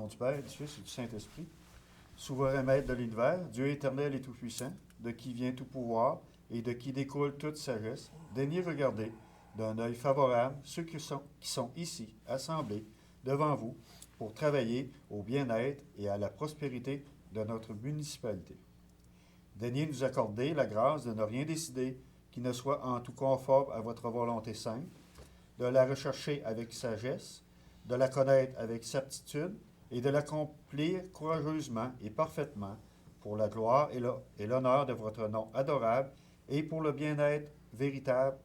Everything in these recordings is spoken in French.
du Père, du Fils et du Saint-Esprit, souverain maître de l'univers, Dieu éternel et tout-puissant, de qui vient tout pouvoir et de qui découle toute sagesse, daignez regarder d'un œil favorable ceux qui sont ici, assemblés devant vous, pour travailler au bien-être et à la prospérité de notre municipalité. Daignez nous accorder la grâce de ne rien décider qui ne soit en tout conforme à votre volonté sainte, de la rechercher avec sagesse, de la connaître avec certitude et de l'accomplir courageusement et parfaitement pour la gloire et l'honneur de votre nom adorable et pour le bien-être véritable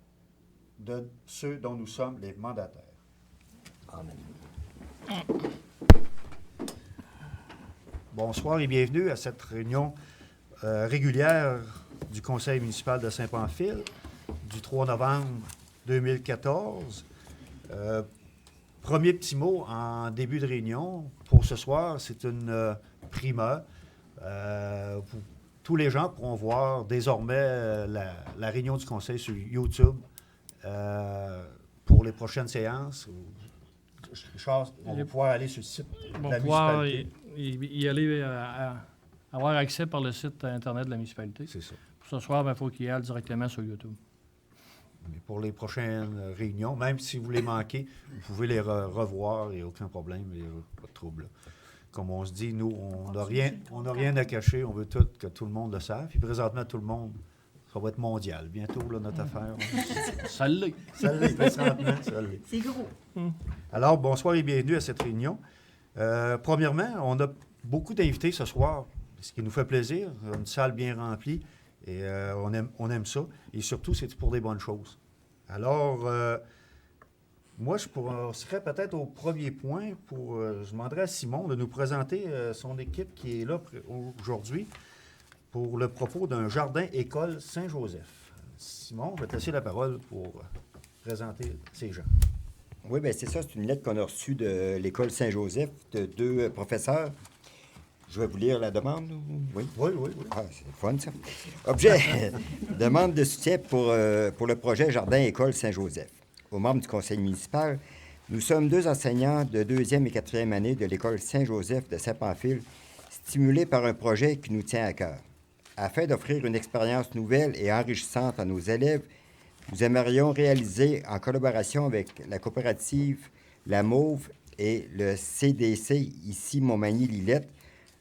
de ceux dont nous sommes les mandataires. Amen. Bonsoir et bienvenue à cette réunion régulière du Conseil municipal de Saint-Pamphile du 3 novembre 2014. Premier petit mot en début de réunion. Pour ce soir, c'est une primeur. Tous les gens pourront voir désormais la réunion du Conseil sur YouTube pour les prochaines séances. Richard, on va pouvoir aller sur le site de la municipalité. Y aller avoir accès par le site Internet de la municipalité. C'est ça. Pour ce soir, il faut qu'il y aille directement sur YouTube. Mais pour les prochaines réunions, même si vous les manquez, vous pouvez les revoir, il n'y a aucun problème, il n'y a pas de trouble. Comme on se dit, nous, on n'a rien à cacher, on veut que tout le monde le sache. Puis présentement, tout le monde, ça va être mondial. Bientôt, là, notre affaire. Ça l'est. Ça l'est, présentement, ça l'est. C'est gros. Alors, bonsoir et bienvenue à cette réunion. Premièrement, on a beaucoup d'invités ce soir, ce qui nous fait plaisir. Une salle bien remplie. Et on aime ça. Et surtout, c'est pour des bonnes choses. Alors, moi, je serais peut-être au premier point je demanderais à Simon de nous présenter son équipe qui est là aujourd'hui pour le propos d'un jardin-école Saint-Joseph. Simon, je vais te laisser la parole pour présenter ces gens. Oui, bien, c'est ça. C'est une lettre qu'on a reçue de l'école Saint-Joseph de 2 professeurs. Je vais vous lire la demande. Oui? Oui. Ah, c'est fun, ça. Objet, demande de soutien pour le projet Jardin-École Saint-Joseph. Aux membres du conseil municipal, nous sommes 2 enseignants de 2e et 4e année de l'école Saint-Joseph de Saint-Pamphile, stimulés par un projet qui nous tient à cœur. Afin d'offrir une expérience nouvelle et enrichissante à nos élèves, nous aimerions réaliser, en collaboration avec la coopérative La Mauve et le CDC, ici Montmagny-Lillette,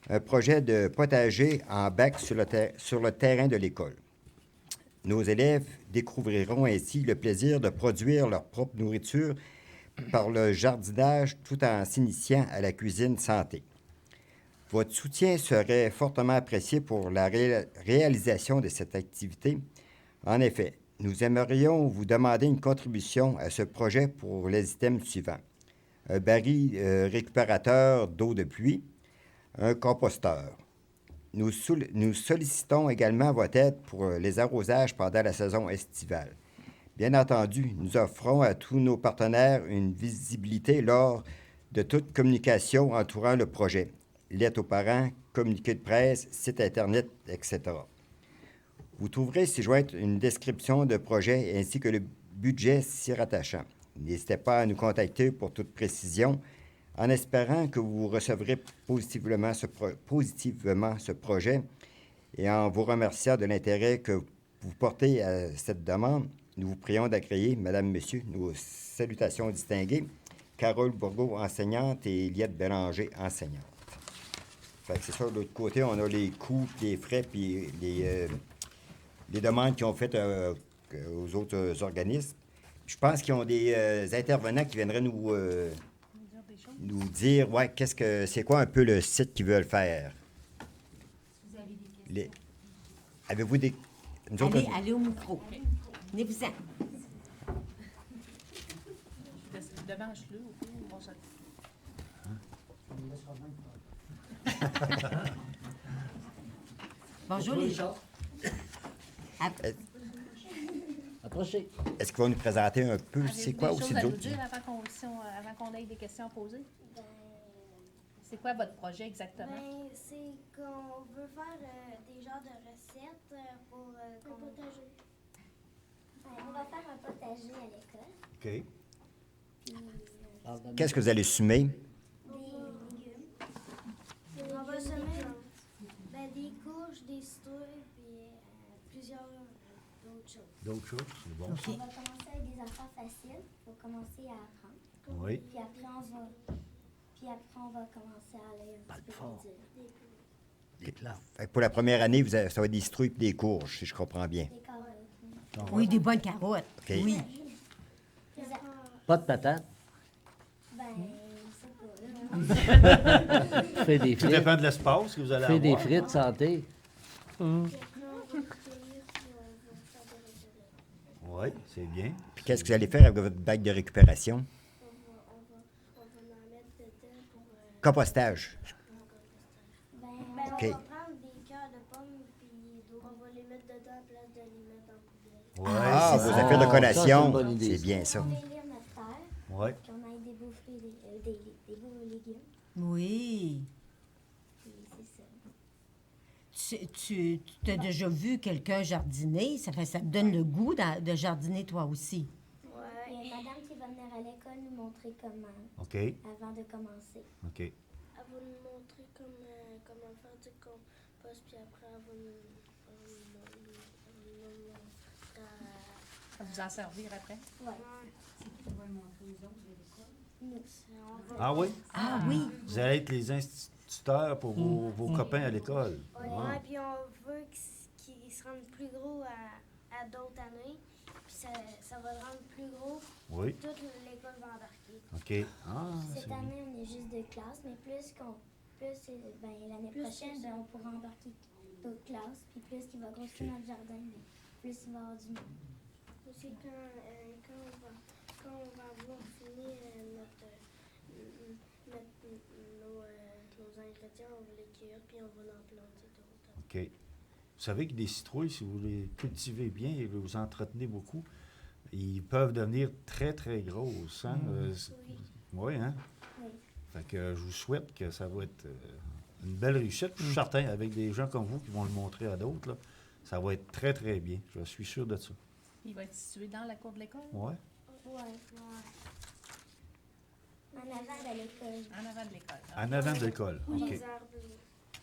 un projet de potager en bac sur le terrain de l'école. Nos élèves découvriront ainsi le plaisir de produire leur propre nourriture par le jardinage tout en s'initiant à la cuisine santé. Votre soutien serait fortement apprécié pour la réalisation de cette activité. En effet, nous aimerions vous demander une contribution à ce projet pour les items suivants. Un baril récupérateur d'eau de pluie, un composteur. Nous sollicitons également votre aide pour les arrosages pendant la saison estivale. Bien entendu, nous offrons à tous nos partenaires une visibilité lors de toute communication entourant le projet. Lettres aux parents, communiqués de presse, site Internet, etc. Vous trouverez ci-jointe une description de projet ainsi que le budget s'y rattachant. N'hésitez pas à nous contacter pour toute précision, en espérant que vous recevrez positivement ce projet et en vous remerciant de l'intérêt que vous portez à cette demande, nous vous prions d'accueillir, Madame, Monsieur, nos salutations distinguées, Carole Bourgault, enseignante, et Eliette Bélanger, enseignante. Fait que c'est ça, de l'autre côté, on a les coûts, les frais, puis les demandes qu'ils ont faites aux autres organismes. Je pense qu'ils ont des intervenants qui viendraient nous dire, ouais, c'est quoi un peu le site qu'ils veulent faire. Vous avez des questions? Avez-vous des... Allez au micro. Venez-vous-en. Devance-le, on s'en... Bonjour les gens. Approchez. Est-ce qu'ils vont nous présenter un peu c'est quoi aussi d'autres? d'autres? Avez-vous des choses à nous dire avant qu'on ait des questions à poser? C'est quoi votre projet exactement? C'est qu'on veut faire des genres de recettes pour un potager. On va faire un potager à l'école. OK. Qu'est-ce que vous allez semer? Des légumes. D'autres choses, c'est bon. On va commencer avec des affaires faciles. Il faut commencer à apprendre. Oui. Puis après, on va commencer à aller un petit peu fort. plus dur. Des plans. Fait que pour la première année, ça va être des citrouilles et des courges, si je comprends bien. Des carottes. Oui, des bonnes carottes. OK. Oui. Puis Pas de patates. ben, c'est pas là. Fais des Tout frites. dépend de l'espace que vous allez Fais des avoir. frites santé. Puis après, on va recueillir, puis on va faire des résultats. Oui, c'est bien. Puis qu'est-ce que vous allez faire avec votre bac de récupération? On va en mettre dedans pour... Compostage. Ben, OK. on va prendre des cœurs de pommes, puis on va les mettre dedans à place de les mettre en poubelle. Oui, Ah, c'est vos ça. affaires de Ça, collation, c'est une bonne idée, c'est ça. bien ça. On va lire notre terre, oui. qu'on aille débouffer des beaux légumes. Oui. Puis c'est ça. Tu t'as déjà vu quelqu'un jardiner? Ça te donne le goût de jardiner toi aussi. Ouais. Il y a madame qui va venir à l'école nous montrer comment, OK, avant de commencer. OK. Elle va nous montrer comment faire du compost, puis après, elle va nous Vous en servir après? Ouais. Ah oui? Ah oui. Vous allez être les instituteurs pour vos copains à l'école. Ouais, Ah. puis on veut qu'ils se rendent plus gros à d'autres années. Puis ça va le rendre plus gros. Oui, Toute l'école va embarquer. OK. Ah, c'est Cette bien. année, on est juste de classe, mais l'année prochaine, on pourra embarquer d'autres classes. Puis plus qu'il va grossir notre jardin, plus il va y avoir du monde. Aussi, quand on va avoir fini nos ingrédients, on va les cueillir, puis on va en planter d'autres. OK. Vous savez que des citrouilles, si vous les cultivez bien et vous entretenez beaucoup, ils peuvent devenir très, très grosses. Hein? Oui, hein? Oui. Fait que je vous souhaite que ça va être une belle réussite. Je suis certain, avec des gens comme vous qui vont le montrer à d'autres, là, ça va être très, très bien. Je suis sûr de ça. Il va être situé dans la cour de l'école? Oui. Ouais. En avant de l'école. En avant de l'école. En avant de l'école. Les OK. arbres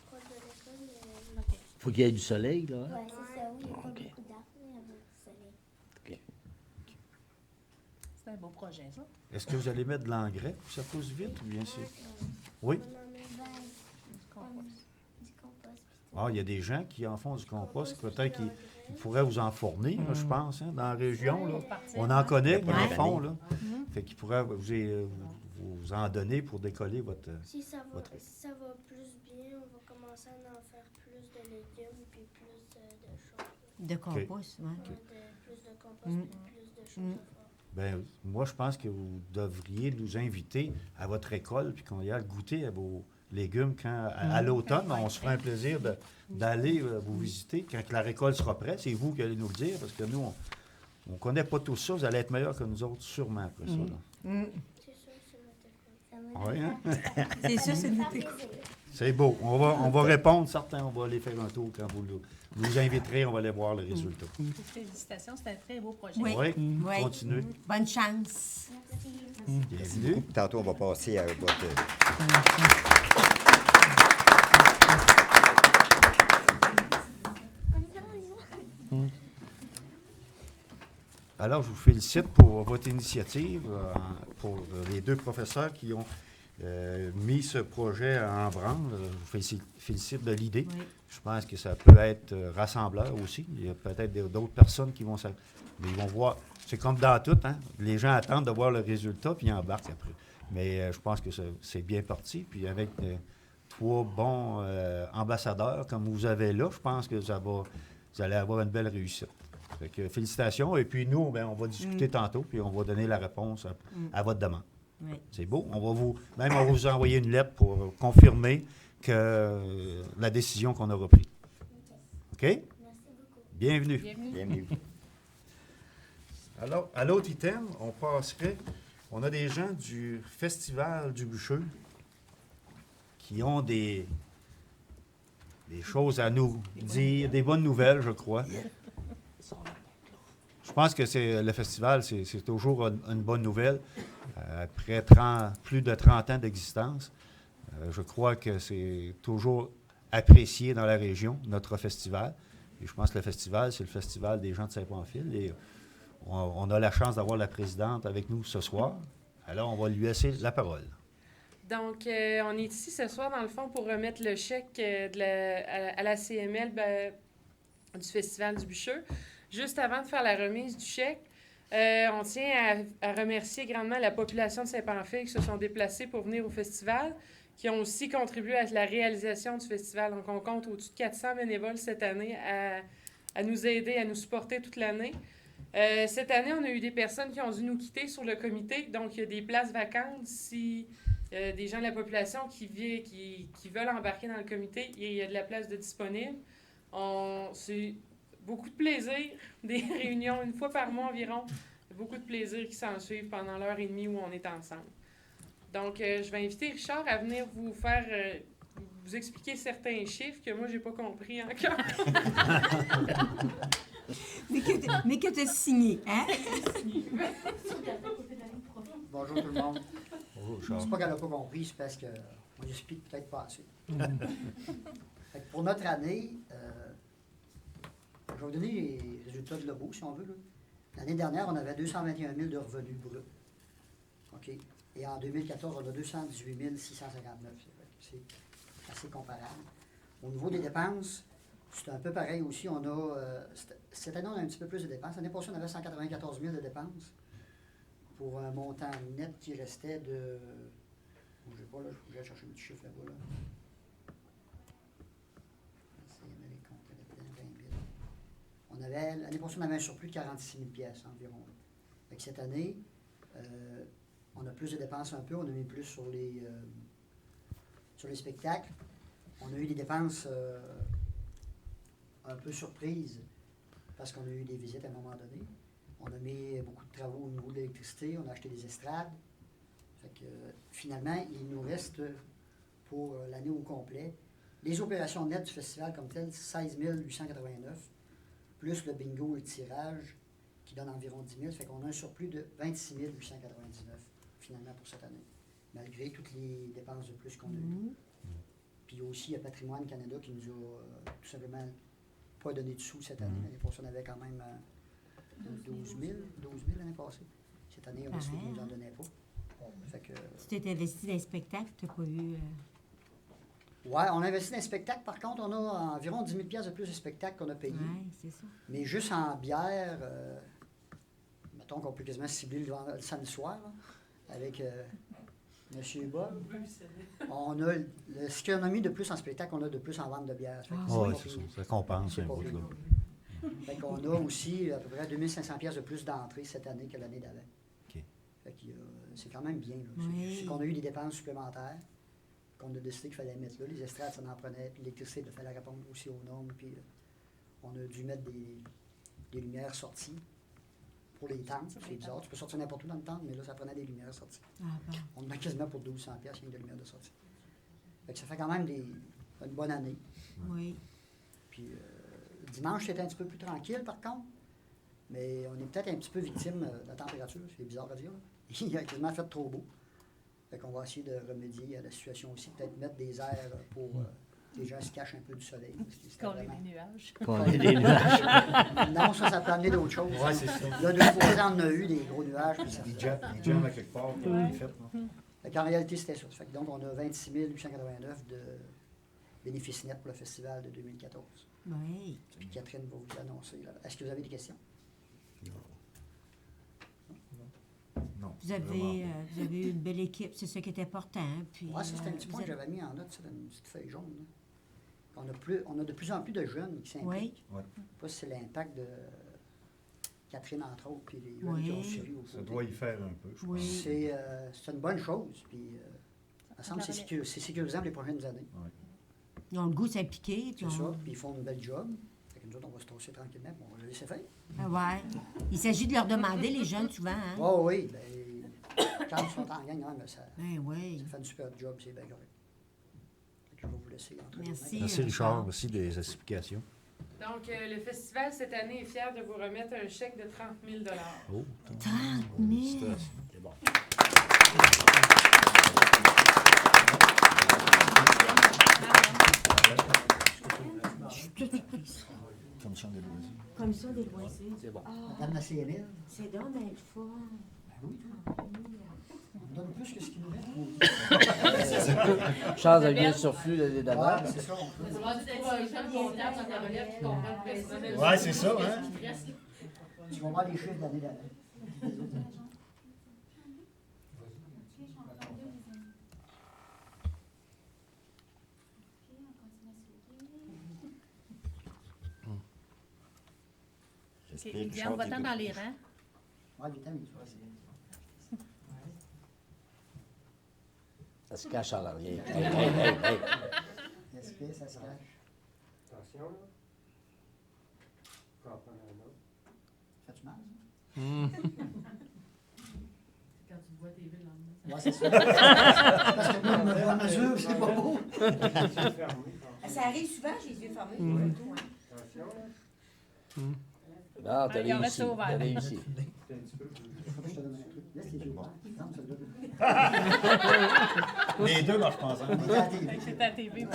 proches de l'école. OK. Faut qu'il y ait du soleil, là. hein? Ouais, c'est ça. Oui, il n'y a pas OK. beaucoup d'arbres, mais il y a beaucoup de soleil. C'est un beau projet, ça. Est-ce que vous allez mettre de l'engrais pour que ça pousse vite ou bien sûr? Oui. On en met Du compost. du compost. Ah, il y a des gens qui en font du compost. Peut-être qu'ils pourraient vous en fournir, là, je pense, hein, dans la région. Là. On en connaît, qui en font. Là. Fait qu'ils pourraient vous en donner pour décoller votre... Si ça va Votre- plus bien, on va commencer à en faire plus de légumes puis plus de choses. De compost, oui. Plus de compost puis plus de choses à faire. Ben, moi, je pense que vous devriez nous inviter à votre école puis qu'on y aille goûter à vos légumes quand, à l'automne. On se fera un plaisir d'aller vous visiter quand que la récolte sera prête. C'est vous qui allez nous le dire parce que nous, on ne connaît pas tout ça. Vous allez être meilleurs que nous autres, sûrement, après ça. Là. C'est sûr, c'est notre école. Oui, hein? C'est ça, c'est Ça notre fait école. plaisir. C'est beau. On va répondre. Certains, on va aller faire un tour quand vous nous inviterez. On va aller voir le résultat. Félicitations, c'est un très beau projet. Oui. Oui, Oui. continuez. Bonne chance. Merci. Bienvenue. Tantôt, on va passer à votre... Alors, je vous félicite pour votre initiative, pour les deux professeurs qui ont mis ce projet en branle. Je vous félicite de l'idée. Oui. Je pense que ça peut être rassembleur aussi. Il y a peut-être d'autres personnes qui vont mais ils vont voir. C'est comme dans tout, hein? Les gens attendent de voir le résultat, puis ils embarquent après. Mais je pense que c'est bien parti. Puis avec 3 bons ambassadeurs comme vous avez là, je pense que vous allez avoir une belle réussite. Fait que félicitations. Et puis nous, ben, on va discuter tantôt, puis on va donner la réponse à votre demande. Oui. C'est beau. On va vous envoyer une lettre pour confirmer que la décision qu'on aura prise. OK? Merci beaucoup. Bienvenue. Bienvenue. Bienvenue. Alors, à l'autre item, on a des gens du Festival du Bûcheux qui ont des choses à nous dire, des bonnes nouvelles, je crois. Je pense que le festival, c'est toujours une bonne nouvelle. Après plus de 30 ans d'existence, je crois que c'est toujours apprécié dans la région, notre festival. Et je pense que le festival, c'est le festival des gens de Saint-Pamphile. Et on a la chance d'avoir la présidente avec nous ce soir. Alors, on va lui laisser la parole. Donc, on est ici ce soir, dans le fond, pour remettre le chèque à la CML du Festival du Bûcheux. Juste avant de faire la remise du chèque, on tient à remercier grandement la population de Saint-Pamphile qui se sont déplacés pour venir au festival, qui ont aussi contribué à la réalisation du festival. Donc, on compte au-dessus de 400 bénévoles cette année à nous aider, à nous supporter toute l'année. Cette année, on a eu des personnes qui ont dû nous quitter sur le comité. Donc, il y a des places vacantes. Si des gens de la population qui veulent embarquer dans le comité, il y a de la place de disponible. C'est beaucoup de plaisir, des réunions une fois par mois environ. Beaucoup de plaisir qui s'en suivent pendant l'heure et demie où on est ensemble. Donc, je vais inviter Richard à venir vous faire vous expliquer certains chiffres que moi, j'ai pas compris encore. Mais que tu as signé, hein? Bonjour tout le monde. Bonjour, C'est Charles. pas qu'elle n'a pas compris, c'est parce qu'on explique peut-être pas assez. Fait que pour notre année, je vais vous donner les résultats de Lobo, si on veut. Là. L'année dernière, on avait 221 000 de revenus bruts. OK? Et en 2014, on a 218 659. C'est assez comparable. Au niveau des dépenses, c'est un peu pareil aussi. On a, cette année, on a un petit peu plus de dépenses. L'année passée, on avait 194 000 de dépenses pour un montant net qui restait de... Je ne sais pas, là, je vais chercher un petit chiffre là-bas. Là. On avait, l'année passée, on avait un surplus de 46 000 pièces environ. Fait que cette année, on a plus de dépenses un peu. On a mis plus sur les spectacles. On a eu des dépenses un peu surprises parce qu'on a eu des visites à un moment donné. On a mis beaucoup de travaux au niveau de l'électricité. On a acheté des estrades. Fait que, finalement, il nous reste pour l'année au complet les opérations nettes du festival comme tel, 16 889, plus le bingo et le tirage qui donne environ 10 000. Fait qu'on a un surplus de 26 899 finalement pour cette année, malgré toutes les dépenses de plus qu'on a eues. Puis aussi, il y a Patrimoine Canada qui nous a tout simplement pas donné de sous cette année. L'année passée, on avait quand même 12 000 l'année passée. Cette année, on ne nous en donnait pas. Fait que, Tu t'es investi dans les spectacles, tu n'as pas eu... ouais, on a investi dans les spectacles. Par contre, on a environ 10 000 $ de plus de spectacles qu'on a payés. Oui, c'est ça. Mais juste en bière, mettons qu'on peut quasiment cibler le samedi soir, là, avec M. Bob. On a ce qu'on a mis de plus en spectacle, on a de plus en vente de bière. Oui, c'est ça. Ça compense un peu. Fait qu'on a aussi à peu près 2 500 $ de plus d'entrée cette année que l'année d'avant. OK. Fait que c'est quand même bien. Là. Oui. C'est qu'on a eu des dépenses supplémentaires qu'on a décidé qu'il fallait mettre là. Les estrades, ça en prenait. Puis l'électricité, il fallait répondre aussi aux normes. Puis on a dû mettre des lumières sorties pour les tentes. C'est bizarre. Tu peux sortir n'importe où dans le tente, mais là, ça prenait des lumières sorties. Ah bon. On en a quasiment pour 1200 $, il y a de lumières de sortie. Fait que ça fait quand même une bonne année. Oui. Puis dimanche, c'était un petit peu plus tranquille, par contre. Mais on est peut-être un petit peu victime de la température. C'est bizarre à dire. Là. Il a quasiment fait trop beau. Fait qu'on va essayer de remédier à la situation aussi. Peut-être mettre des airs pour que les gens se cachent un peu du soleil. Coller des nuages. Coller des nuages. Non, ça peut amener d'autres choses. Oui, c'est ça. Là, 2-3 ans, on a eu des gros nuages. Puis ça Des jams à quelque part, puis on les fait. là. Fait qu'en réalité, c'était ça. Fait que donc, on a 26 889 de bénéfices nets pour le festival de 2014. Oui. Puis Catherine va vous l'annoncer. Là. Est-ce que vous avez des questions? Non. Vous avez eu une belle équipe, c'est ça qui est important. Puis, Oui, ça, c'est un petit vous point que êtes- j'avais mis en note, c'est une petite feuille jaune. Là. On a de plus en plus de jeunes qui s'impliquent. Oui. Ouais. Je ne sais pas si c'est l'impact de Catherine, entre autres, puis les jeunes Oui. qui ont suivi au Ça côté. doit y faire un peu, je Oui. pense. C'est une bonne chose. Puis, il me semble que c'est sécurisant pour les prochaines années. Ils ont le goût de s'impliquer. Puis C'est ça. on... Puis ils font une belle job. Fait que nous autres, on va se tosser tranquillement. Puis on va le laisser faire. Ah ouais. Il s'agit de leur demander, les jeunes, souvent. Hein? Oh oui. Ben, quand ils sont en gang, non, mais ça Oui. fait une super job. C'est bien correct. Fait que je vais vous laisser entre les Merci. mains. Merci, Richard. Merci des explications. Donc, le festival, cette année, est fier de vous remettre un chèque de 30 000 $. Oh, 30 000. C'est bon. Je suis toute surprise. Centre des loisirs. C'est bon. Madame la CNL, C'est donc bien le fun. ben oui, on donne plus que ce qu'il nous reste. Chance de bien surflux des Ouais, demandes. c'est ça, on peut. Ouais, c'est ça, hein? Tu vas voir les chiffres de l'année d'avant. OK, Liliane, va-t'en dans les rangs. Ouais, il est temps, mais tu vois, c'est... Ça se cache en arrière. Hey, hey, hey, hey. Est-ce que ça se cache? Attention, là. Faut en prendre un autre. Fais-tu mal, ça? Quand tu vois TV le lendemain. Ouais, c'est ça. Parce que même la mesure, c'est pas beau. Les yeux fermés, Ça arrive souvent, j'ai les yeux fermés. attention, là. Non, t'as Il en reste réussi. ouvert. T'as réussi. C'est un petit peu plus. Faut que je te donne un truc. Laisse les yeux ouverts. Ferme celui-là. Les deux marchent pas ensemble. On est à la télé. C'est à TV, ouais.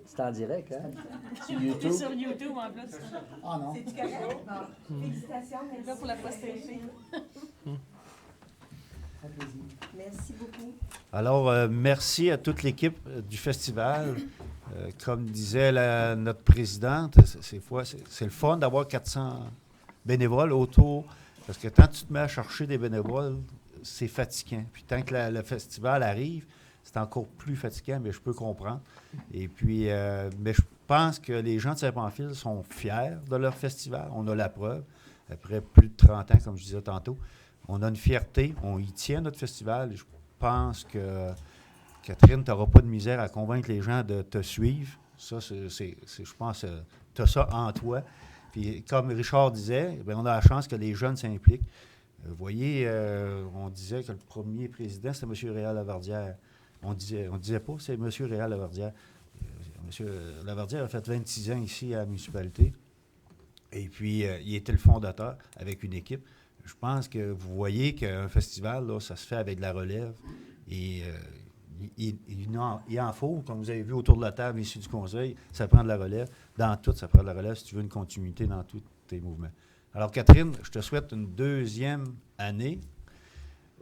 C'est en direct, hein? Sur C'est YouTube. sur YouTube, en plus. Ah non. C'est-tu correct? Bon. Félicitations, merci. Là, pour la postérité. Ça fait plaisir. Merci beaucoup. Alors, merci à toute l'équipe du festival. Comme disait notre présidente, c'est le fun d'avoir 400 bénévoles autour, parce que quand tu te mets à chercher des bénévoles, c'est fatigant. Puis tant que le festival arrive, c'est encore plus fatigant, mais je peux comprendre. Et puis, mais je pense que les gens de Saint-Pamphile sont fiers de leur festival. On a la preuve. Après plus de 30 ans, comme je disais tantôt, on a une fierté. On y tient notre festival. Et je pense que Catherine, tu n'auras pas de misère à convaincre les gens de te suivre. Ça, je pense, tu as ça en toi. Puis, comme Richard disait, bien, on a la chance que les jeunes s'impliquent. Vous voyez, on disait que le premier président, c'était M. Réal Lavardière. On disait pas, c'est M. Réal Lavardière. M. Lavardière a fait 26 ans ici à la municipalité. Et puis, il était le fondateur avec une équipe. Je pense que vous voyez qu'un festival, là, ça se fait avec de la relève. Et il en faut, comme vous avez vu autour de la table ici du conseil, ça prend de la relève. Dans tout, ça prend de la relève si tu veux une continuité dans tous tes mouvements. Alors, Catherine, je te souhaite une deuxième année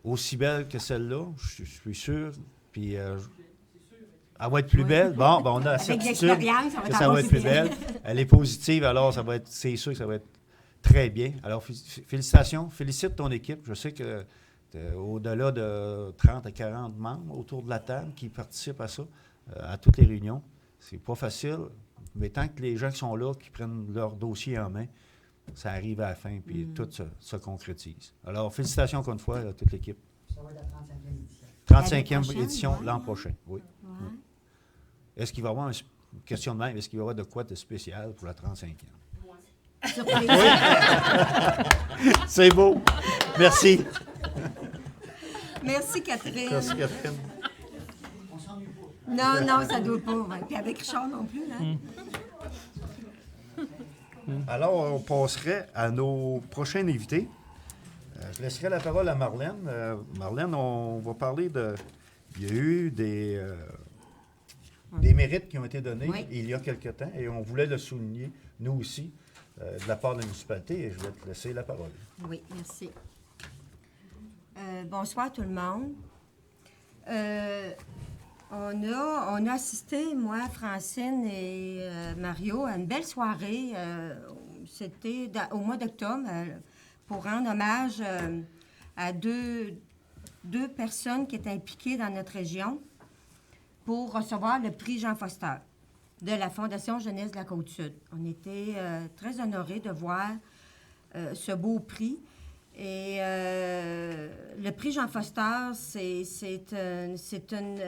aussi belle que celle-là, je suis sûr. Puis, elle va être plus belle. Bon, ben, on a la Avec certitude l'expérience, que ça va être plus belle. Elle est positive, alors c'est sûr que ça va être très bien. Alors, félicitations. Félicite ton équipe. Je sais que au-delà de 30 à 40 membres autour de la table qui participent à ça, à toutes les réunions. C'est pas facile, mais tant que les gens qui sont là, qui prennent leur dossier en main, ça arrive à la fin, puis tout se concrétise. Alors, félicitations encore une fois à toute l'équipe. Ça va être la 35e édition. 35e édition ouais. l'an prochain, oui. Ouais. Est-ce qu'il va y avoir une question de même? Est-ce qu'il va y avoir de quoi de spécial pour la 35e? Surprise. C'est beau. Merci. Merci, Catherine. Merci, Catherine. On s'ennuie pas. Non, non, ça ne doit pas. Ouais. Puis avec Richard non plus, hein? Alors, on passerait à nos prochains invités. Je laisserai la parole à Marlène. Marlène, on va parler de... Il y a eu des mérites qui ont été donnés il y a quelque temps et on voulait le souligner, nous aussi, de la part de la municipalité, et je vais te laisser la parole. Oui, merci. Bonsoir tout le monde. On a assisté, moi, Francine et Mario, à une belle soirée. C'était au mois d'octobre pour rendre hommage à deux personnes qui étaient impliquées dans notre région pour recevoir le prix Jean Foster de la Fondation Jeunesse de la Côte-Sud. On était très honorés de voir ce beau prix. Et le prix Jean Foster,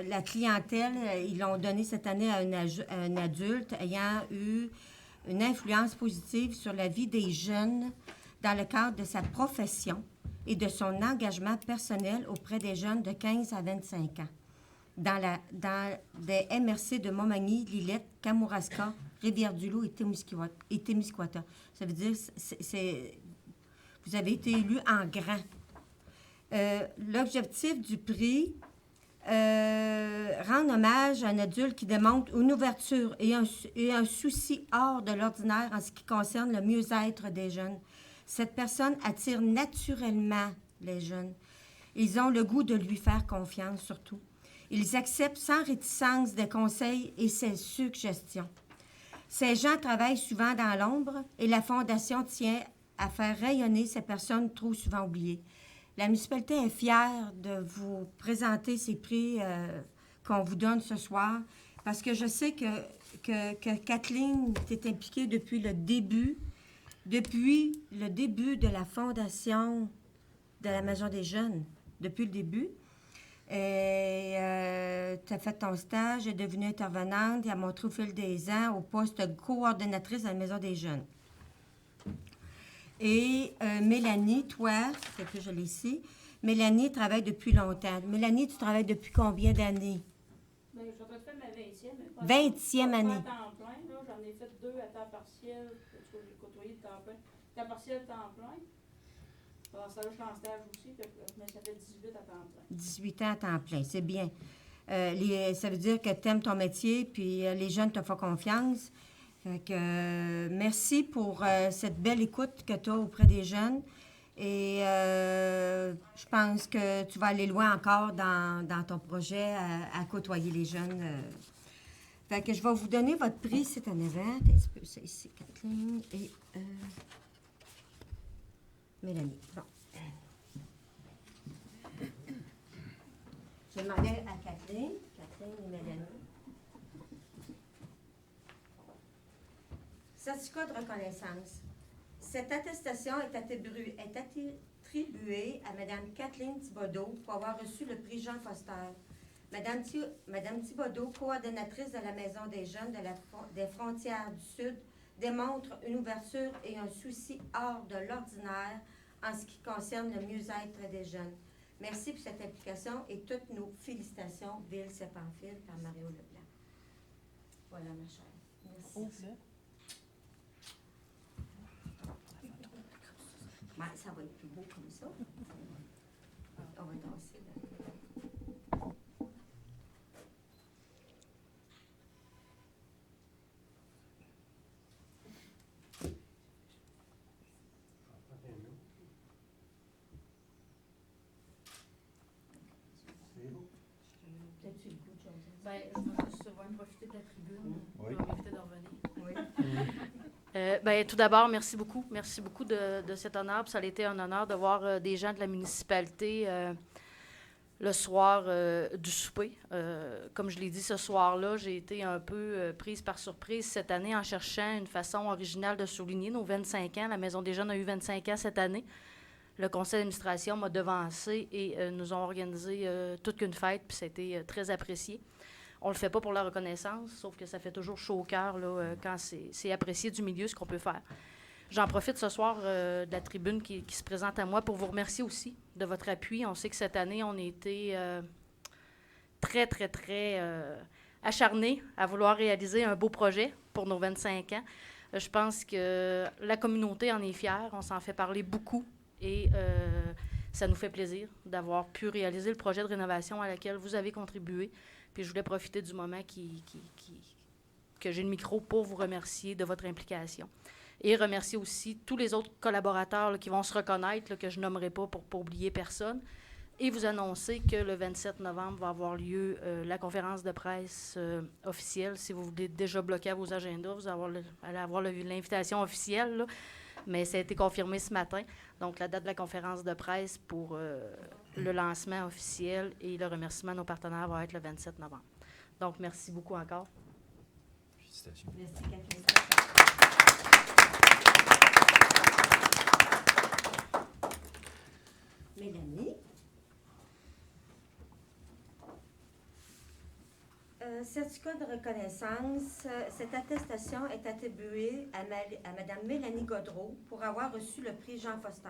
la clientèle, ils l'ont donné cette année à un adulte ayant eu une influence positive sur la vie des jeunes dans le cadre de sa profession et de son engagement personnel auprès des jeunes de 15 à 25 ans. Dans des MRC de Montmagny, Lillette, Kamouraska, Rivière-du-Loup et Témiscouata. Ça veut dire vous avez été élu en grand. L'objectif du prix, rendre hommage à un adulte qui démontre une ouverture et un souci hors de l'ordinaire en ce qui concerne le mieux-être des jeunes. Cette personne attire naturellement les jeunes. Ils ont le goût de lui faire confiance, surtout. Ils acceptent sans réticence des conseils et ses suggestions. Ces gens travaillent souvent dans l'ombre et la Fondation tient à faire rayonner ces personnes trop souvent oubliées. La municipalité est fière de vous présenter ces prix qu'on vous donne ce soir parce que je sais que Kathleen t'est impliquée depuis le début de la fondation de la Maison des Jeunes, depuis le début. Et tu as fait ton stage, est devenue intervenante et a montré au fil des ans au poste de coordonnatrice à la Maison des Jeunes. Et Mélanie, toi, c'est que je l'ai ici, Mélanie travaille depuis longtemps. Mélanie, tu travailles depuis combien d'années? Bien, je suis en train de faire ma 20e. Mais 20e année. Pas à temps plein, là. J'en ai fait 2 à temps partiel. Parce que j'ai côtoyé de temps plein. Temps partiel, temps plein. Pendant ça, là, je suis en stage aussi. Mais ça fait 18 à temps plein. 18 ans à temps plein, c'est bien. Ça veut dire que tu aimes ton métier, puis les jeunes te font confiance. Fait que, merci pour cette belle écoute que tu as auprès des jeunes. Et je pense que tu vas aller loin encore dans ton projet à côtoyer les jeunes. Fait que je vais vous donner votre prix, c'est en avant. C'est ici, Kathleen et Mélanie. Bon. Je vais demander à Kathleen et Mélanie. Certificat de reconnaissance. Cette attestation est attribuée à Mme Kathleen Thibodeau pour avoir reçu le prix Jean Foster. Mme Thibodeau, coordonnatrice de la Maison des Jeunes des Frontières du Sud, démontre une ouverture et un souci hors de l'ordinaire en ce qui concerne le mieux-être des jeunes. Merci pour cette implication et toutes nos félicitations, Ville Sépanfil, par Mario Leblanc. Voilà, ma chère. Merci. Ben, ça va être plus beau comme ça. On va danser là. T'as-tu le goût de choses? Ben, je vais juste profiter de la tribune. Oui. Je vais m'inviter de revenir. Oui. Ben, tout d'abord, merci beaucoup. Merci beaucoup de cet honneur. Puis ça a été un honneur de voir des gens de la municipalité le soir du souper. Comme je l'ai dit ce soir-là, j'ai été un peu prise par surprise cette année en cherchant une façon originale de souligner nos 25 ans. La Maison des Jeunes a eu 25 ans cette année. Le conseil d'administration m'a devancé et nous ont organisé toute une fête, puis ça a été très apprécié. On ne le fait pas pour la reconnaissance, sauf que ça fait toujours chaud au cœur là, quand c'est apprécié du milieu ce qu'on peut faire. J'en profite ce soir de la tribune qui se présente à moi pour vous remercier aussi de votre appui. On sait que cette année, on a été très, très, très acharnés à vouloir réaliser un beau projet pour nos 25 ans. Je pense que la communauté en est fière. On s'en fait parler beaucoup et ça nous fait plaisir d'avoir pu réaliser le projet de rénovation à laquelle vous avez contribué. Puis je voulais profiter du moment que j'ai le micro pour vous remercier de votre implication. Et remercier aussi tous les autres collaborateurs là, qui vont se reconnaître, là, que je nommerai pas pour ne pas oublier personne. Et vous annoncer que le 27 novembre va avoir lieu la conférence de presse officielle. Si vous voulez déjà bloquer à vos agendas, vous allez avoir l'invitation officielle, là. Mais ça a été confirmé ce matin. Donc, la date de la conférence de presse pour le lancement officiel et le remerciement de nos partenaires va être le 27 novembre. Donc, merci beaucoup encore. Félicitations. Merci, Kathleen. Mélanie. Certificat de reconnaissance. Cette attestation est attribuée à Mme Mélanie Gaudreau pour avoir reçu le prix Jean Foster.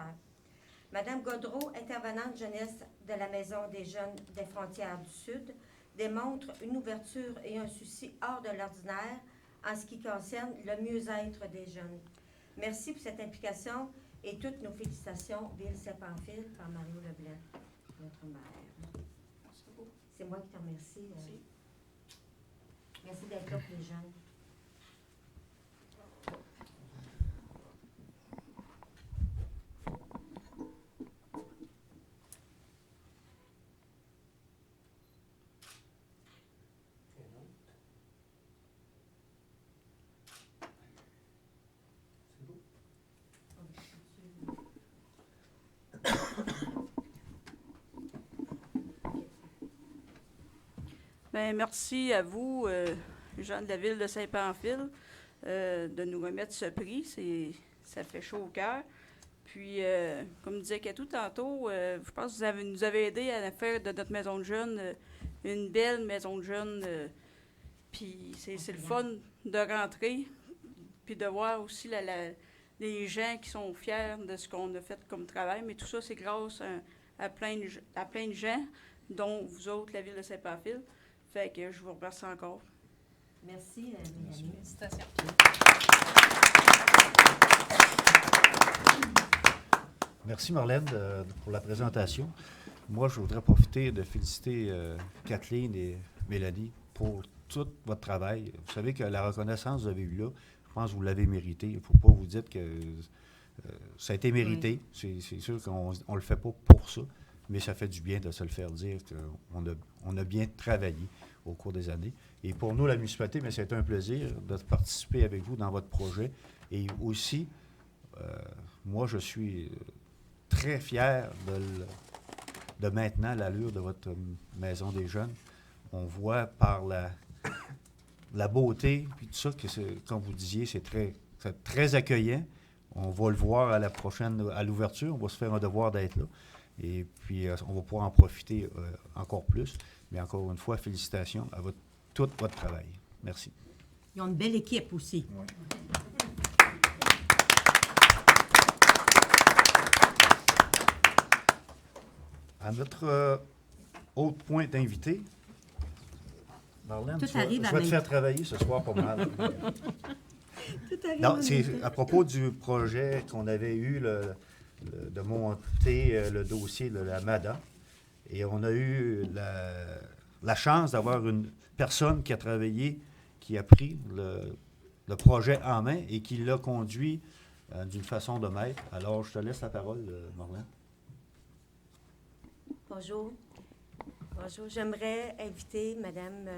Mme Gaudreau, intervenante jeunesse de la Maison des Jeunes des Frontières du Sud, démontre une ouverture et un souci hors de l'ordinaire en ce qui concerne le mieux-être des jeunes. Merci pour cette implication et toutes nos félicitations, Ville Sépanfil, par Mario Leblanc, notre maire. beaucoup. C'est moi qui te remercie. Merci d'être là pour les jeunes. Bien, merci à vous, gens de la ville de Saint-Pamphile, de nous remettre ce prix. Ça fait chaud au cœur. Puis, comme disait Katou tantôt, je pense que vous nous avez aidé à faire de notre maison de jeunes une belle maison de jeunes. Puis, c'est le fun de rentrer, puis de voir aussi les gens qui sont fiers de ce qu'on a fait comme travail. Mais tout ça, c'est grâce à plein de gens, dont vous autres, la ville de Saint-Pamphile. Fait que je vous remercie encore. Merci, Mélanie. Félicitations. Merci Marlène pour la présentation. Moi, je voudrais profiter de féliciter Kathleen et Mélanie pour tout votre travail. Vous savez que la reconnaissance que vous avez eue là, je pense que vous l'avez mérité. Il ne faut pas vous dire que ça a été mérité. Oui. C'est sûr qu'on ne le fait pas pour ça, mais ça fait du bien de se le faire dire qu'on a bien travaillé au cours des années. Et pour nous, la municipalité, mais c'est un plaisir de participer avec vous dans votre projet. Et aussi, moi, je suis très fier de maintenant l'allure de votre maison des jeunes. On voit par la beauté, puis tout ça, que comme vous disiez, c'est très accueillant. On va le voir à l'ouverture. On va se faire un devoir d'être là. Et puis, on va pouvoir en profiter encore plus. Mais encore une fois, félicitations à tout votre travail. Merci. Ils ont une belle équipe aussi. Oui. À notre autre point d'invité, Marlène, je vais te faire travailler ce soir pas mal. Non, c'est à propos du projet qu'on avait eu de monter le dossier de la MADA. Et on a eu la chance d'avoir une personne qui a travaillé, qui a pris le projet en main et qui l'a conduit d'une façon de maître. Alors, je te laisse la parole, Marlène. Bonjour. Bonjour. J'aimerais inviter Mme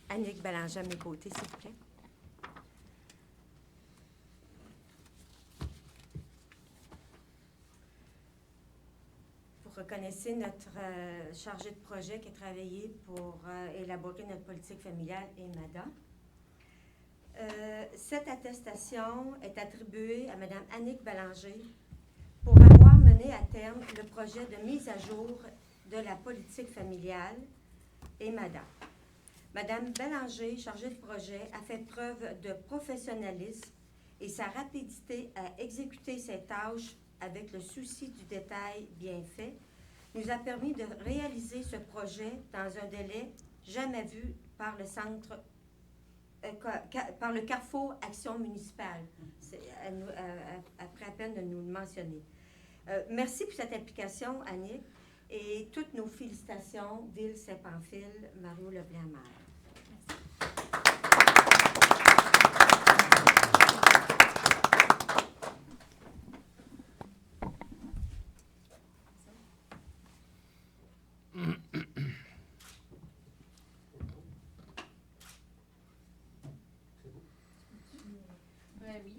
Annick Bélanger à mes côtés, s'il vous plaît. Vous reconnaissez notre chargé de projet qui a travaillé pour élaborer notre politique familiale et MADA. Cette attestation est attribuée à Mme Annick Bélanger pour avoir mené à terme le projet de mise à jour de la politique familiale et MADA. Mme Bélanger, chargée de projet, a fait preuve de professionnalisme et sa rapidité à exécuter ses tâches avec le souci du détail bien fait nous a permis de réaliser ce projet dans un délai jamais vu par le centre, par le Carrefour Action municipale. Après à peine de nous le mentionner. Merci pour cette implication, Annick, et toutes nos félicitations, Ville Saint-Pamphile, Mario Leblanc-Maire.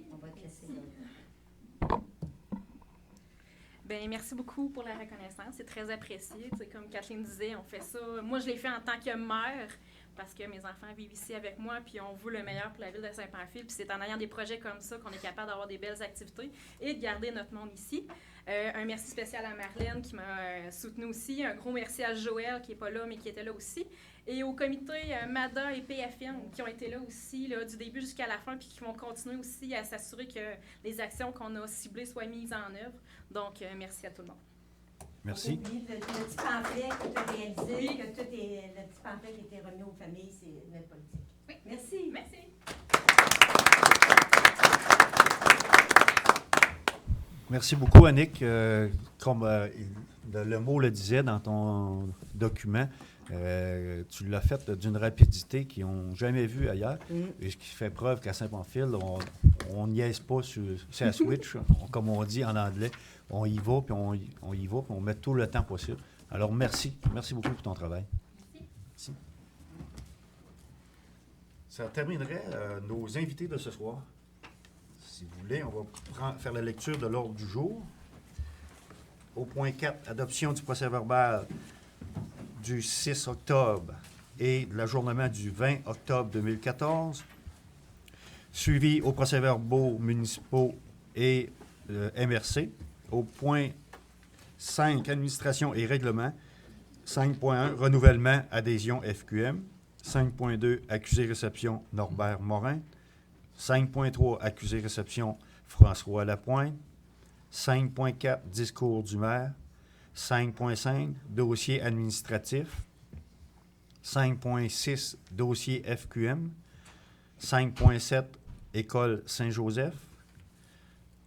On va te laisser là. Bien, merci beaucoup pour la reconnaissance. C'est très apprécié. Tu sais, comme Kathleen disait, on fait ça. Moi, je l'ai fait en tant que mère parce que mes enfants vivent ici avec moi puis on veut le meilleur pour la ville de Saint-Pamphile. Puis c'est en ayant des projets comme ça qu'on est capable d'avoir des belles activités et de garder notre monde ici. Un merci spécial à Marlène qui m'a soutenue aussi. Un gros merci à Joël qui n'est pas là mais qui était là aussi. Et au comité MADA et PFN qui ont été là aussi là, du début jusqu'à la fin puis qui vont continuer aussi à s'assurer que les actions qu'on a ciblées soient mises en œuvre. Donc, merci à tout le monde. Merci. Oui, le petit pamphlet que tu as réalisé, oui. Que tout est, le petit pamphlet qui a été remis aux familles, c'est notre politique. Oui. Merci. Merci. Merci beaucoup, Annick. Comme le mot le disait dans documents. Tu l'as fait d'une rapidité qu'ils n'ont jamais vue ailleurs. Et ce qui fait preuve qu'à Saint-Pamphile, on niaise pas sur la switch, comme on dit en anglais. On y va, puis on y va, puis on met tout le temps possible. Alors, merci. Merci beaucoup pour ton travail. Merci. Ça terminerait nos invités de ce soir. Si vous voulez, on va faire la lecture de l'ordre du jour. Au point 4, adoption du procès-verbal du 6 octobre et de l'ajournement du 20 octobre 2014, suivi aux procès-verbaux municipaux et MRC. Au point 5, administration et règlement. 5.1, renouvellement, adhésion FQM. 5.2, accusé-réception Norbert Morin. 5.3, accusé-réception François Lapointe. 5.4, discours du maire. 5.5, dossier administratif. 5.6, dossier FQM. 5.7, école Saint-Joseph.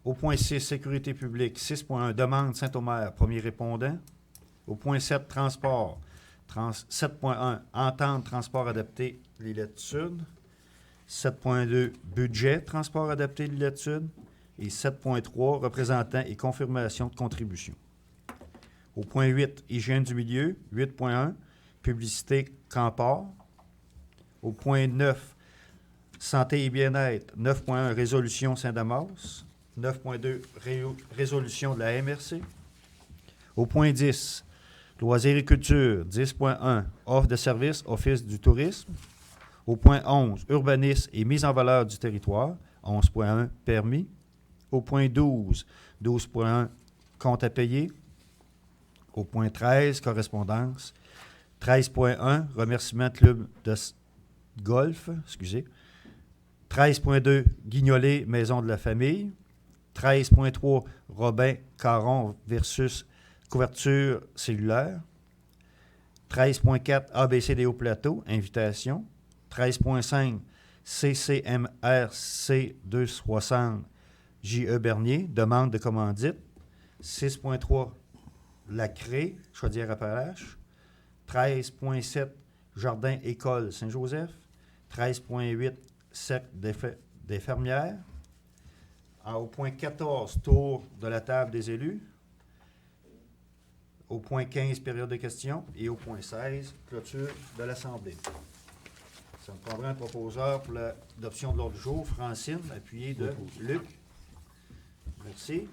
Au point 6, sécurité publique. 6.1, demande Saint-Omer, premier répondant. Au point 7, transport. 7.1, entente transport adapté l'îlet Sud. 7.2, budget transport adapté l'îlet Sud. Et 7.3, représentant et confirmation de contribution. Au point 8, hygiène du milieu. 8.1, publicité Camport. Au point 9, santé et bien-être. 9.1, résolution Saint-Damas. 9.2, résolution de la MRC. Au point 10, loisirs et culture. 10.1, offre de services, office du tourisme. Au point 11, urbanisme et mise en valeur du territoire. 11.1, permis. Au point 12, 12.1, compte à payer. Au point 13, correspondance. 13.1, remerciement club de golf. 13.2, Guignolet, maison de la famille. 13.3, Robin Caron versus couverture cellulaire. 13.4, ABCDO Plateau, invitation. 13.5, CCMRC 260, J.E. Bernier, demande de commandite. 6.3, La Crée, Chaudière-Appalaches. 13.7, Jardin École Saint-Joseph. 13.8, Cercle des fermières. Au point 14, tour de la table des élus. Au point 15, période de questions. Et au point 16, clôture de l'Assemblée. Ça me prendra un proposeur pour l'adoption de l'ordre du jour. Francine, appuyé de Luc. Merci.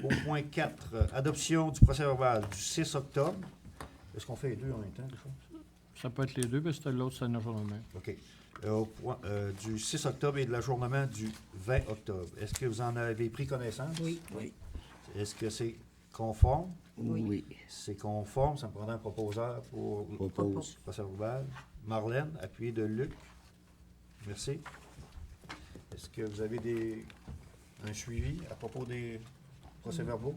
Au point 4, adoption du procès-verbal du 6 octobre. Est-ce qu'on fait les deux en même temps, des fois? Ça peut être les deux, parce que l'autre, c'est un ajournement. OK. Au point, du 6 octobre et de l'ajournement du 20 octobre. Est-ce que vous en avez pris connaissance? Oui. Est-ce que c'est conforme? Oui. C'est conforme. Ça me prendra un proposeur pour le procès-verbal. Marlène, appuyé de Luc. Merci. Est-ce que vous avez un suivi à propos des procès-verbaux?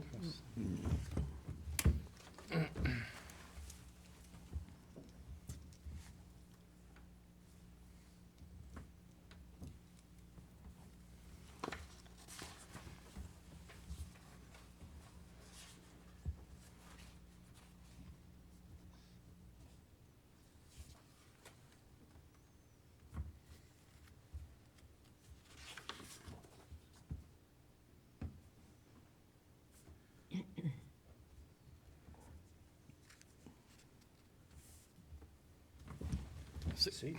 C'est.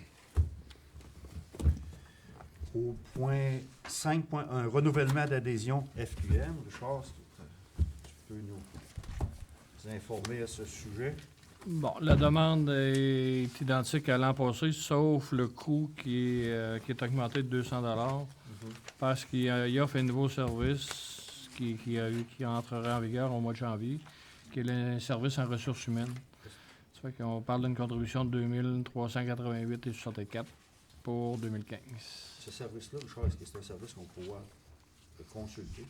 Au point 5.1, renouvellement d'adhésion FQM. Richard, tu peux nous informer à ce sujet? Bon, la demande est identique à l'an passé, sauf le coût qui est augmenté de 200 $, parce qu'il offre un nouveau service qui entrera en vigueur au mois de janvier, qui est le service en ressources humaines. Ça fait qu'on parle d'une contribution de 2388,64 pour 2015. Ce service-là, Richard, est-ce que c'est un service qu'on pourra consulter?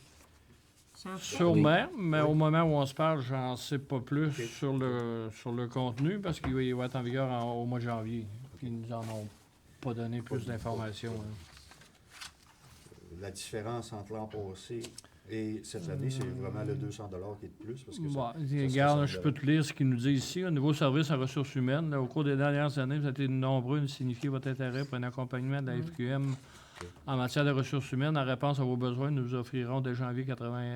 Sûrement, mais au moment où on se parle, j'en sais pas plus sur le contenu, parce qu'il va être en vigueur au mois de janvier. Puis ils nous en ont pas donné plus d'informations. La différence entre l'an passé Et cette année, c'est vraiment le 200 qui est de plus. Parce que Bon, ça serait regarde, 100 je peux te lire ce qu'il nous dit ici. Au niveau service en ressources humaines, là, au cours des dernières années, vous avez été nombreux à signifier votre intérêt pour un accompagnement de la FQM en matière de ressources humaines. En réponse à vos besoins, nous vous offrirons dès janvier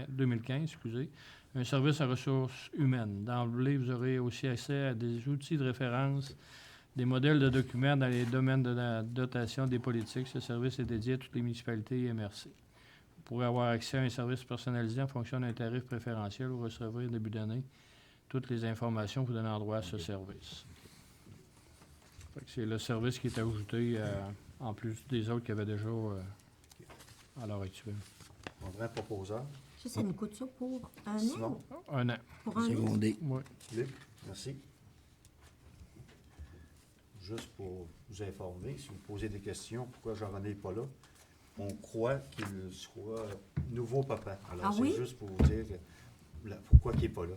2015 un service en ressources humaines. D'emblée, vous aurez aussi accès à des outils de référence, des modèles de documents dans les domaines de la dotation des politiques. Ce service est dédié à toutes les municipalités et MRC. Vous pourrez avoir accès à un service personnalisé en fonction d'un tarif préférentiel. Vous recevrez au début d'année toutes les informations vous donnant droit à ce service. Fait que c'est le service qui est ajouté en plus des autres qu'il y avait déjà à l'heure actuelle. On un proposeur. Ça nous coûte ça pour un Simon. an? Un an. Pour un an? Secondé. Oui. Luc, merci. Juste pour vous informer, si vous posez des questions, pourquoi Jean-René n'est pas là, on croit qu'il soit nouveau papa. Alors, Ah c'est oui? juste pour vous dire pourquoi il n'est pas là.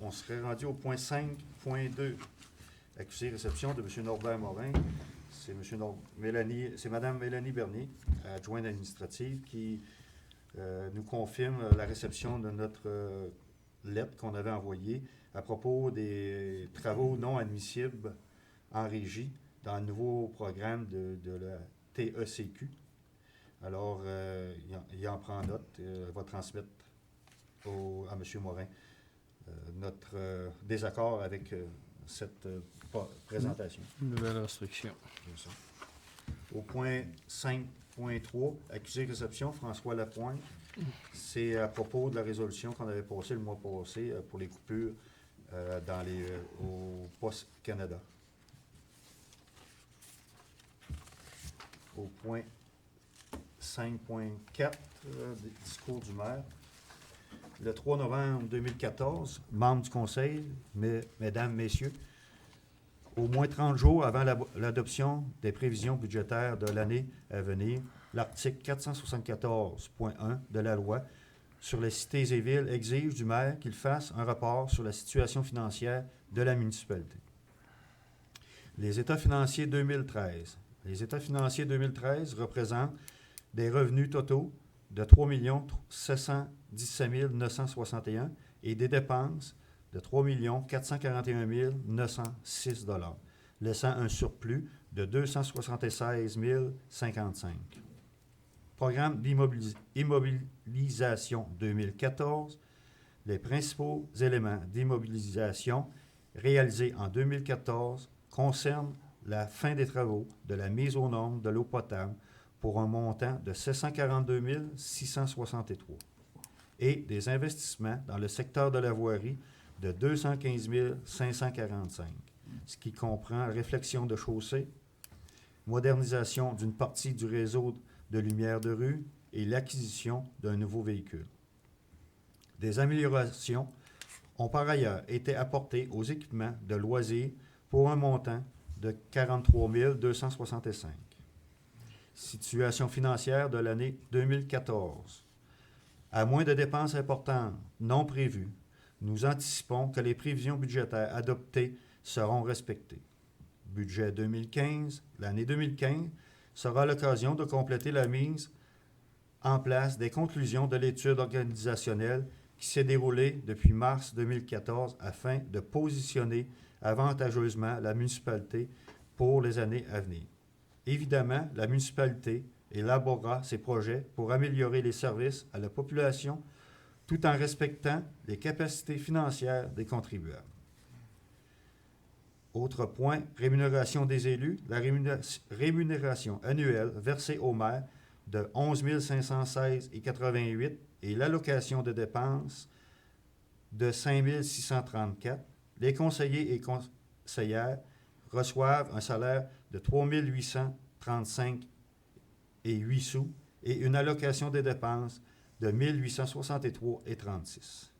On serait rendu au point 5.2. Accusé réception de M. Norbert Morin. C'est Mme Mélanie Bernier, adjointe administrative, qui nous confirme la réception de notre lettre qu'on avait envoyée à propos des travaux non admissibles en régie dans le nouveau programme de la TECQ. Alors, il en prend note. Elle va transmettre à M. Morin notre désaccord avec cette présentation. Une nouvelle restriction. C'est ça. Au point 5.3, accusé de réception, François Lapointe. C'est à propos de la résolution qu'on avait passée le mois passé pour les coupures au Poste Canada. Au point 5.4, discours du maire. Le 3 novembre 2014, membres du Conseil, mesdames, messieurs, au moins 30 jours avant l'adoption des prévisions budgétaires de l'année à venir, l'article 474.1 de la loi sur les cités et villes exige du maire qu'il fasse un rapport sur la situation financière de la municipalité. Les états financiers 2013. Les états financiers 2013 représentent des revenus totaux de 3 717 961 et des dépenses de 3 441 906 $, laissant un surplus de 276 055. Programme d'immobilisation 2014. Les principaux éléments d'immobilisation réalisés en 2014 concernent la fin des travaux de la mise aux normes de l'eau potable pour un montant de 742 663 et des investissements dans le secteur de la voirie de 215 545, ce qui comprend réflexion de chaussée, modernisation d'une partie du réseau de lumière de rue et l'acquisition d'un nouveau véhicule. Des améliorations ont par ailleurs été apportées aux équipements de loisirs pour un montant de 43 265. Situation financière de l'année 2014. À moins de dépenses importantes non prévues, nous anticipons que les prévisions budgétaires adoptées seront respectées. Budget 2015, l'année 2015 sera l'occasion de compléter la mise en place des conclusions de l'étude organisationnelle qui s'est déroulée depuis mars 2014 afin de positionner avantageusement la municipalité pour les années à venir. Évidemment, la municipalité élaborera ses projets pour améliorer les services à la population tout en respectant les capacités financières des contribuables. Autre point, rémunération des élus. La rémunération annuelle versée au maire de 11 516,88 et l'allocation de dépenses de 5 634. Les conseillers et conseillères reçoivent un salaire de 3 835 et 8 sous et une allocation des dépenses de 1 863,36.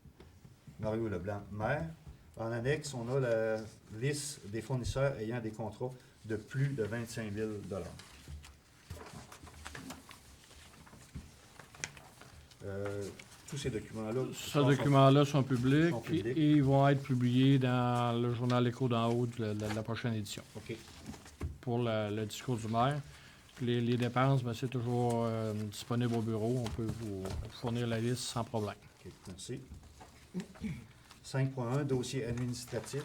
Mario Leblanc, maire. En annexe, on a la liste des fournisseurs ayant des contrats de plus de 25 000 $. Tous ces documents-là... Ces documents-là sont publics et ils vont être publiés dans le journal Écho d'en haut de la prochaine édition. OK. Pour le discours du maire. Puis les dépenses, ben, c'est toujours disponible au bureau. On peut vous fournir la liste sans problème. OK, merci. 5.1, dossier administratif.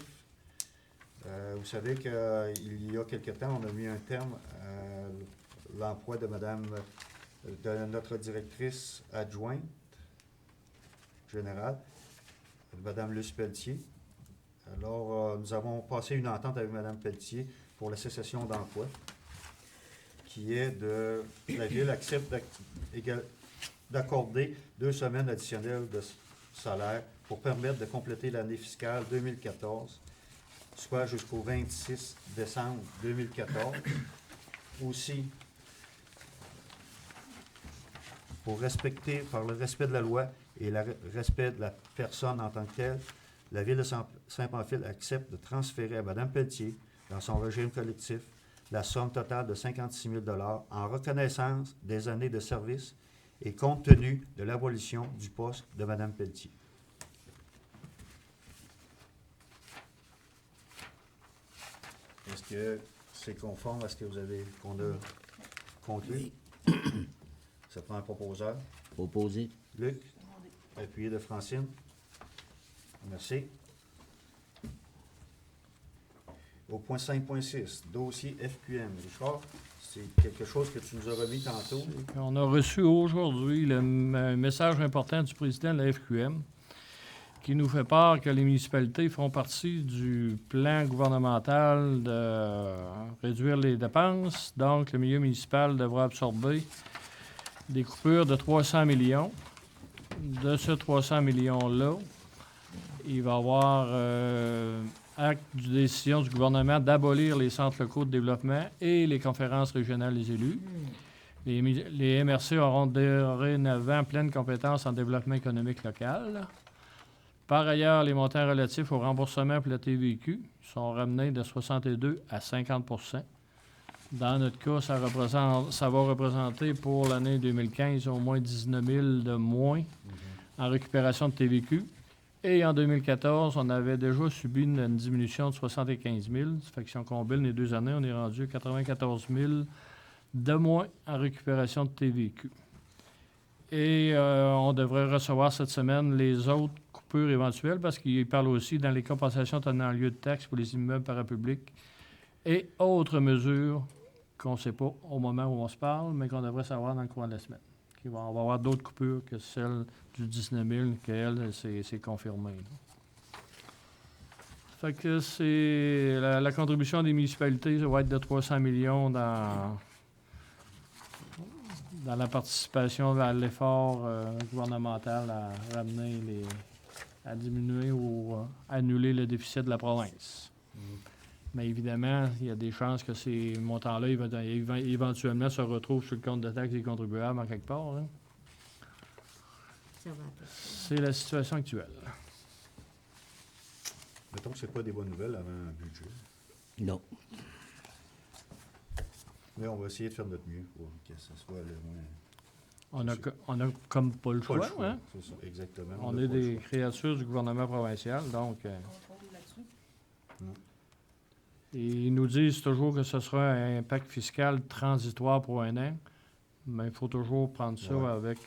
Vous savez qu'il y a quelque temps, on a mis un terme à l'emploi de de notre directrice adjointe générale, Mme Luce Pelletier. Alors, nous avons passé une entente avec Mme Pelletier pour la cessation d'emploi, qui est de la Ville accepte d'accorder 2 semaines additionnelles de salaire pour permettre de compléter l'année fiscale 2014, soit jusqu'au 26 décembre 2014. Aussi, par le respect de la loi et le respect de la personne en tant que telle, la Ville de Saint-Pamphile accepte de transférer à Mme Pelletier, dans son régime collectif, la somme totale de 56 000 $ en reconnaissance des années de service et compte tenu de l'abolition du poste de Mme Pelletier. Est-ce que c'est conforme à ce que qu'on a conclu? Ça prend un proposeur. Proposé. Luc, appuyé de Francine. Merci. Au point 5.6, dossier FQM. Richard, c'est quelque chose que tu nous as remis tantôt. On a reçu aujourd'hui un message important du président de la FQM qui nous fait part que les municipalités font partie du plan gouvernemental de réduire les dépenses. Donc, le milieu municipal devra absorber des coupures de 300 millions. De ce 300 millions-là, il va y avoir acte de décision du gouvernement d'abolir les centres locaux de développement et les conférences régionales des élus. Les MRC auront dorénavant pleine compétence en développement économique local. Par ailleurs, les montants relatifs au remboursement pour la TVQ sont ramenés de 62 à 50 %. Dans notre cas, ça va représenter pour l'année 2015 au moins 19 000 de moins en récupération de TVQ. Et en 2014, on avait déjà subi une diminution de 75 000. Ça fait que si on combine les 2 années, on est rendu à 94 000 de moins en récupération de TVQ. Et on devrait recevoir cette semaine les autres coupures éventuelles parce qu'il parle aussi dans les compensations tenant lieu de taxes pour les immeubles parapublics et autres mesures qu'on ne sait pas au moment où on se parle, mais qu'on devrait savoir dans le courant de la semaine. On va avoir d'autres coupures que celle du 19 000, qu'elle, c'est confirmé. Là. Fait que c'est la contribution des municipalités, ça va être de 300 millions dans la participation à l'effort gouvernemental à ramener à diminuer ou annuler le déficit de la province. Mais évidemment, il y a des chances que ces montants-là éventuellement se retrouvent sur le compte de taxes des contribuables en quelque part. Hein. C'est la situation actuelle. Mettons que ce n'est pas des bonnes nouvelles avant un budget. Non. Mais on va essayer de faire notre mieux pour que ce soit le moins... On a comme pas le choix. Hein? C'est ça, exactement. On est des créatures du gouvernement provincial, donc... Et ils nous disent toujours que ce sera un impact fiscal transitoire pour 1 an, mais il faut toujours prendre ça avec...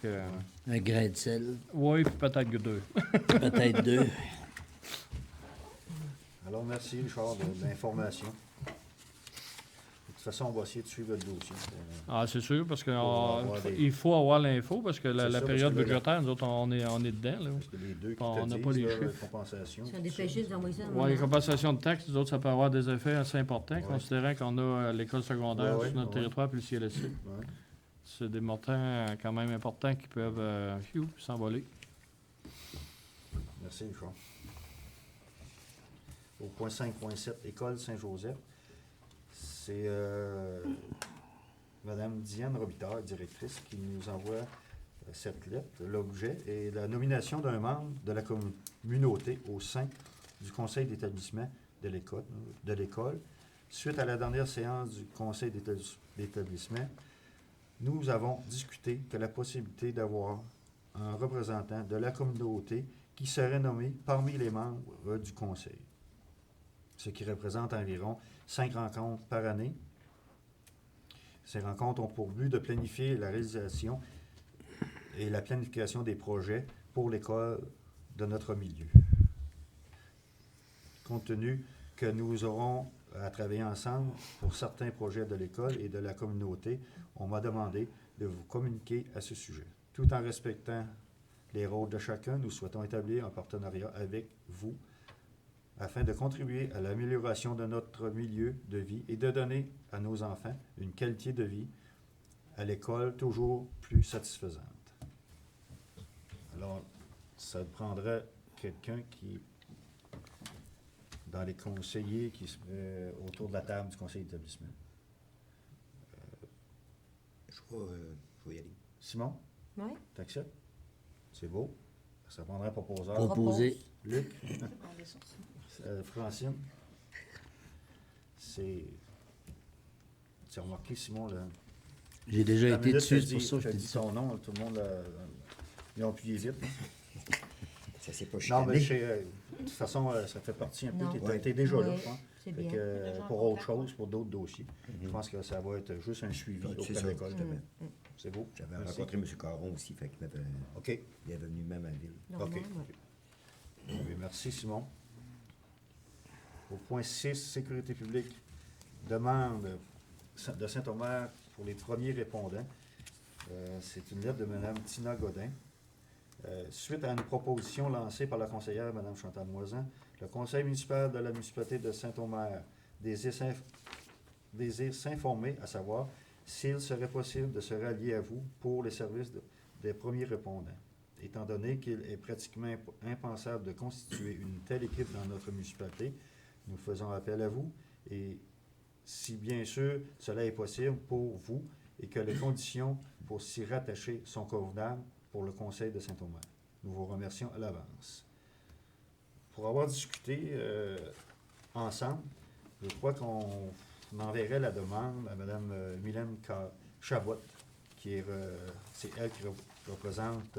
un grain de sel. Oui, puis peut-être 2. Peut-être 2. Alors, merci, Richard, de l'information. De toute façon, on va essayer de suivre le dossier. C'est sûr, parce qu'il faut avoir l'info, parce que la période budgétaire, nous autres, on est dedans. Là. Parce que les deux qui on n'a pas les chiffres. Compensation. Ça dépêche juste d'envoyer ça. Oui, les compensations de taxes, nous autres, ça peut avoir des effets assez importants, considérant qu'on a l'école secondaire sur notre territoire puis le CLSC. C'est des montants quand même importants qui peuvent s'envoler. Merci, Richard. Au point 5.7, École Saint-Joseph, c'est Mme Diane Robitaille, directrice, qui nous envoie cette lettre. L'objet est la nomination d'un membre de la communauté au sein du conseil d'établissement de l'école. Suite à la dernière séance du conseil d'établissement, nous avons discuté de la possibilité d'avoir un représentant de la communauté qui serait nommé parmi les membres du conseil, ce qui représente environ 5 rencontres par année. Ces rencontres ont pour but de planifier la réalisation et la planification des projets pour l'école de notre milieu. Compte tenu que nous aurons à travailler ensemble pour certains projets de l'école et de la communauté, on m'a demandé de vous communiquer à ce sujet. Tout en respectant les rôles de chacun, nous souhaitons établir un partenariat avec vous afin de contribuer à l'amélioration de notre milieu de vie et de donner à nos enfants une qualité de vie à l'école toujours plus satisfaisante. Alors, ça prendrait quelqu'un qui, dans les conseillers qui seraient autour de la table du conseil d'établissement. Je vais y aller. Simon? Oui. T'acceptes? C'est beau. Ça prendrait un proposeur. Proposer. Luc? Francine? Tu as remarqué, Simon, là? J'ai déjà été dessus, c'est pour ça que je t'ai t'ai dit dit ça. ton nom, tout le monde, ils ont plié vite. Ça s'est pas Non, mais chicané. de toute façon, ça fait partie un peu. Non. Tu étais déjà là, je pense. C'est Fait bien. que, pour autre chose, pour d'autres dossiers. Je pense que ça va être juste un suivi C'est auprès ça. de l'école. C'est beau. J'avais Merci. rencontré M. Caron aussi, fait qu'il m'avait... OK. Il est venu même à la ville. Normal, OK. ouais. Oui, merci, Simon. Au point 6, sécurité publique. Demande de Saint-Omer pour les premiers répondants. C'est une lettre de Mme Tina Godin. Suite à une proposition lancée par la conseillère Mme Chantal Moisan, le conseil municipal de la municipalité de Saint-Omer désire s'informer, à savoir s'il serait possible de se rallier à vous pour les services des premiers répondants. Étant donné qu'il est pratiquement impensable de constituer une telle équipe dans notre municipalité, nous faisons appel à vous et si bien sûr cela est possible pour vous et que les conditions pour s'y rattacher sont convenables pour le conseil de Saint-Omer. Nous vous remercions à l'avance. Pour avoir discuté ensemble, je crois qu'on enverrait la demande à Mme Mylène Chabot, qui est, c'est elle qui représente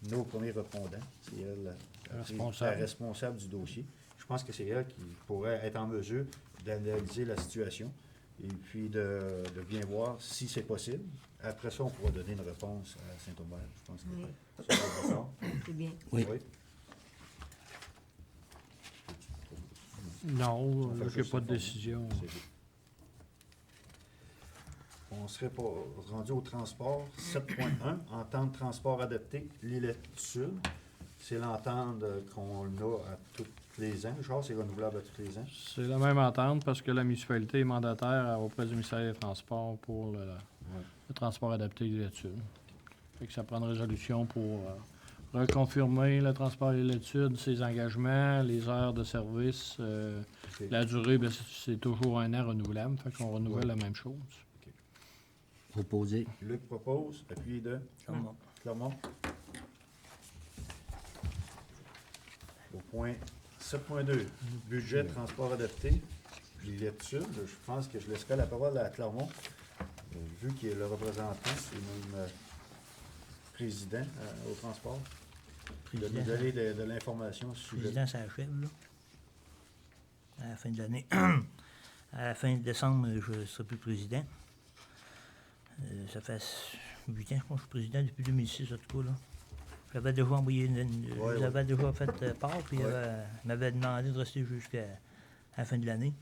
nos premiers répondants. C'est elle la responsable du dossier. Je pense que c'est elle qui pourrait être en mesure d'analyser la situation et puis de bien voir si c'est possible. Après ça, on pourra donner une réponse à Saint-Omer. Je pense que Oui. c'est d'accord. C'est bien. Oui. Non, On fait là, j'ai juste pas de informer. décision. C'est bien. On serait pas rendu au transport. 7.1, entente transport adapté, l'île Sud. C'est l'entente qu'on a à tous les ans. Genre, c'est renouvelable à tous les ans. C'est la même entente parce que la municipalité est mandataire auprès du ministère des Transports pour le transport adapté de l'étude. Fait que ça prend une résolution pour reconfirmer le transport et l'étude, ses engagements, les heures de service. OK. La durée, ben, c'est toujours un an renouvelable. Fait qu'on renouvelle la même chose. Proposer. Luc propose, appuyé de Clermont. Au point 7.2, budget transport adapté. L'île Sud, je pense que je laisserai la parole à Clermont, vu qu'il est le représentant, c'est même président au transport. De nous donner de l'information sur Le le président s'achève, là. À la fin de l'année. À la fin de décembre, je ne serai plus président. Ça fait 8 ans, je pense que je suis président depuis 2006, en tout cas, là. J'avais déjà envoyé j'avais déjà fait part, puis il m'avait demandé de rester jusqu'à la fin de l'année.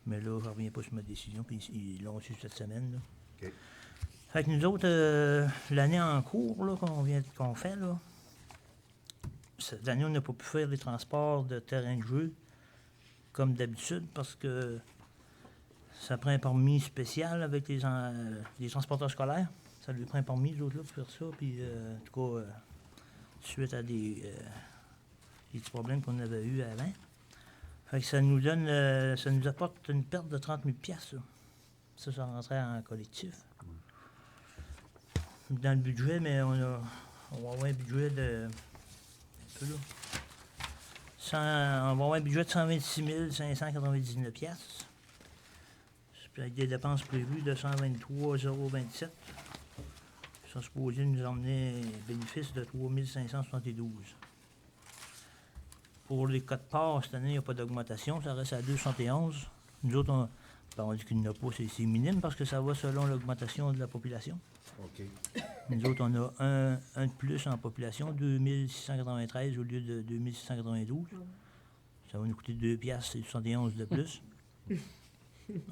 Mais là, je ne reviens pas sur ma décision, puis ils l'ont su cette semaine, là. OK. Fait que nous autres, l'année en cours, là, qu'on fait, là, cette année, on n'a pas pu faire les transports de terrain de jeu comme d'habitude parce que ça prend un permis spécial avec les transporteurs scolaires. Ça lui prend un permis, les autres-là, pour faire ça. Puis, en tout cas, suite à des petits problèmes qu'on avait eus avant. Fait que ça nous apporte une perte de 30 000 $. Ça rentrait en collectif. Dans le budget, mais on va avoir un budget de... un peu là. On va avoir un budget de 126 599 $. Puis avec des dépenses prévues de 123 027. Ils sont supposés nous emmener un bénéfice de 3 572. Pour les codes-parts, cette année, il n'y a pas d'augmentation, ça reste à 271. Nous autres, On dit qu'il n'y en a pas, c'est minime parce que ça va selon l'augmentation de la population. OK. Nous autres, on a un de plus en population, 2693 au lieu de 2692. Ça va nous coûter 2 piastres et 71 de plus.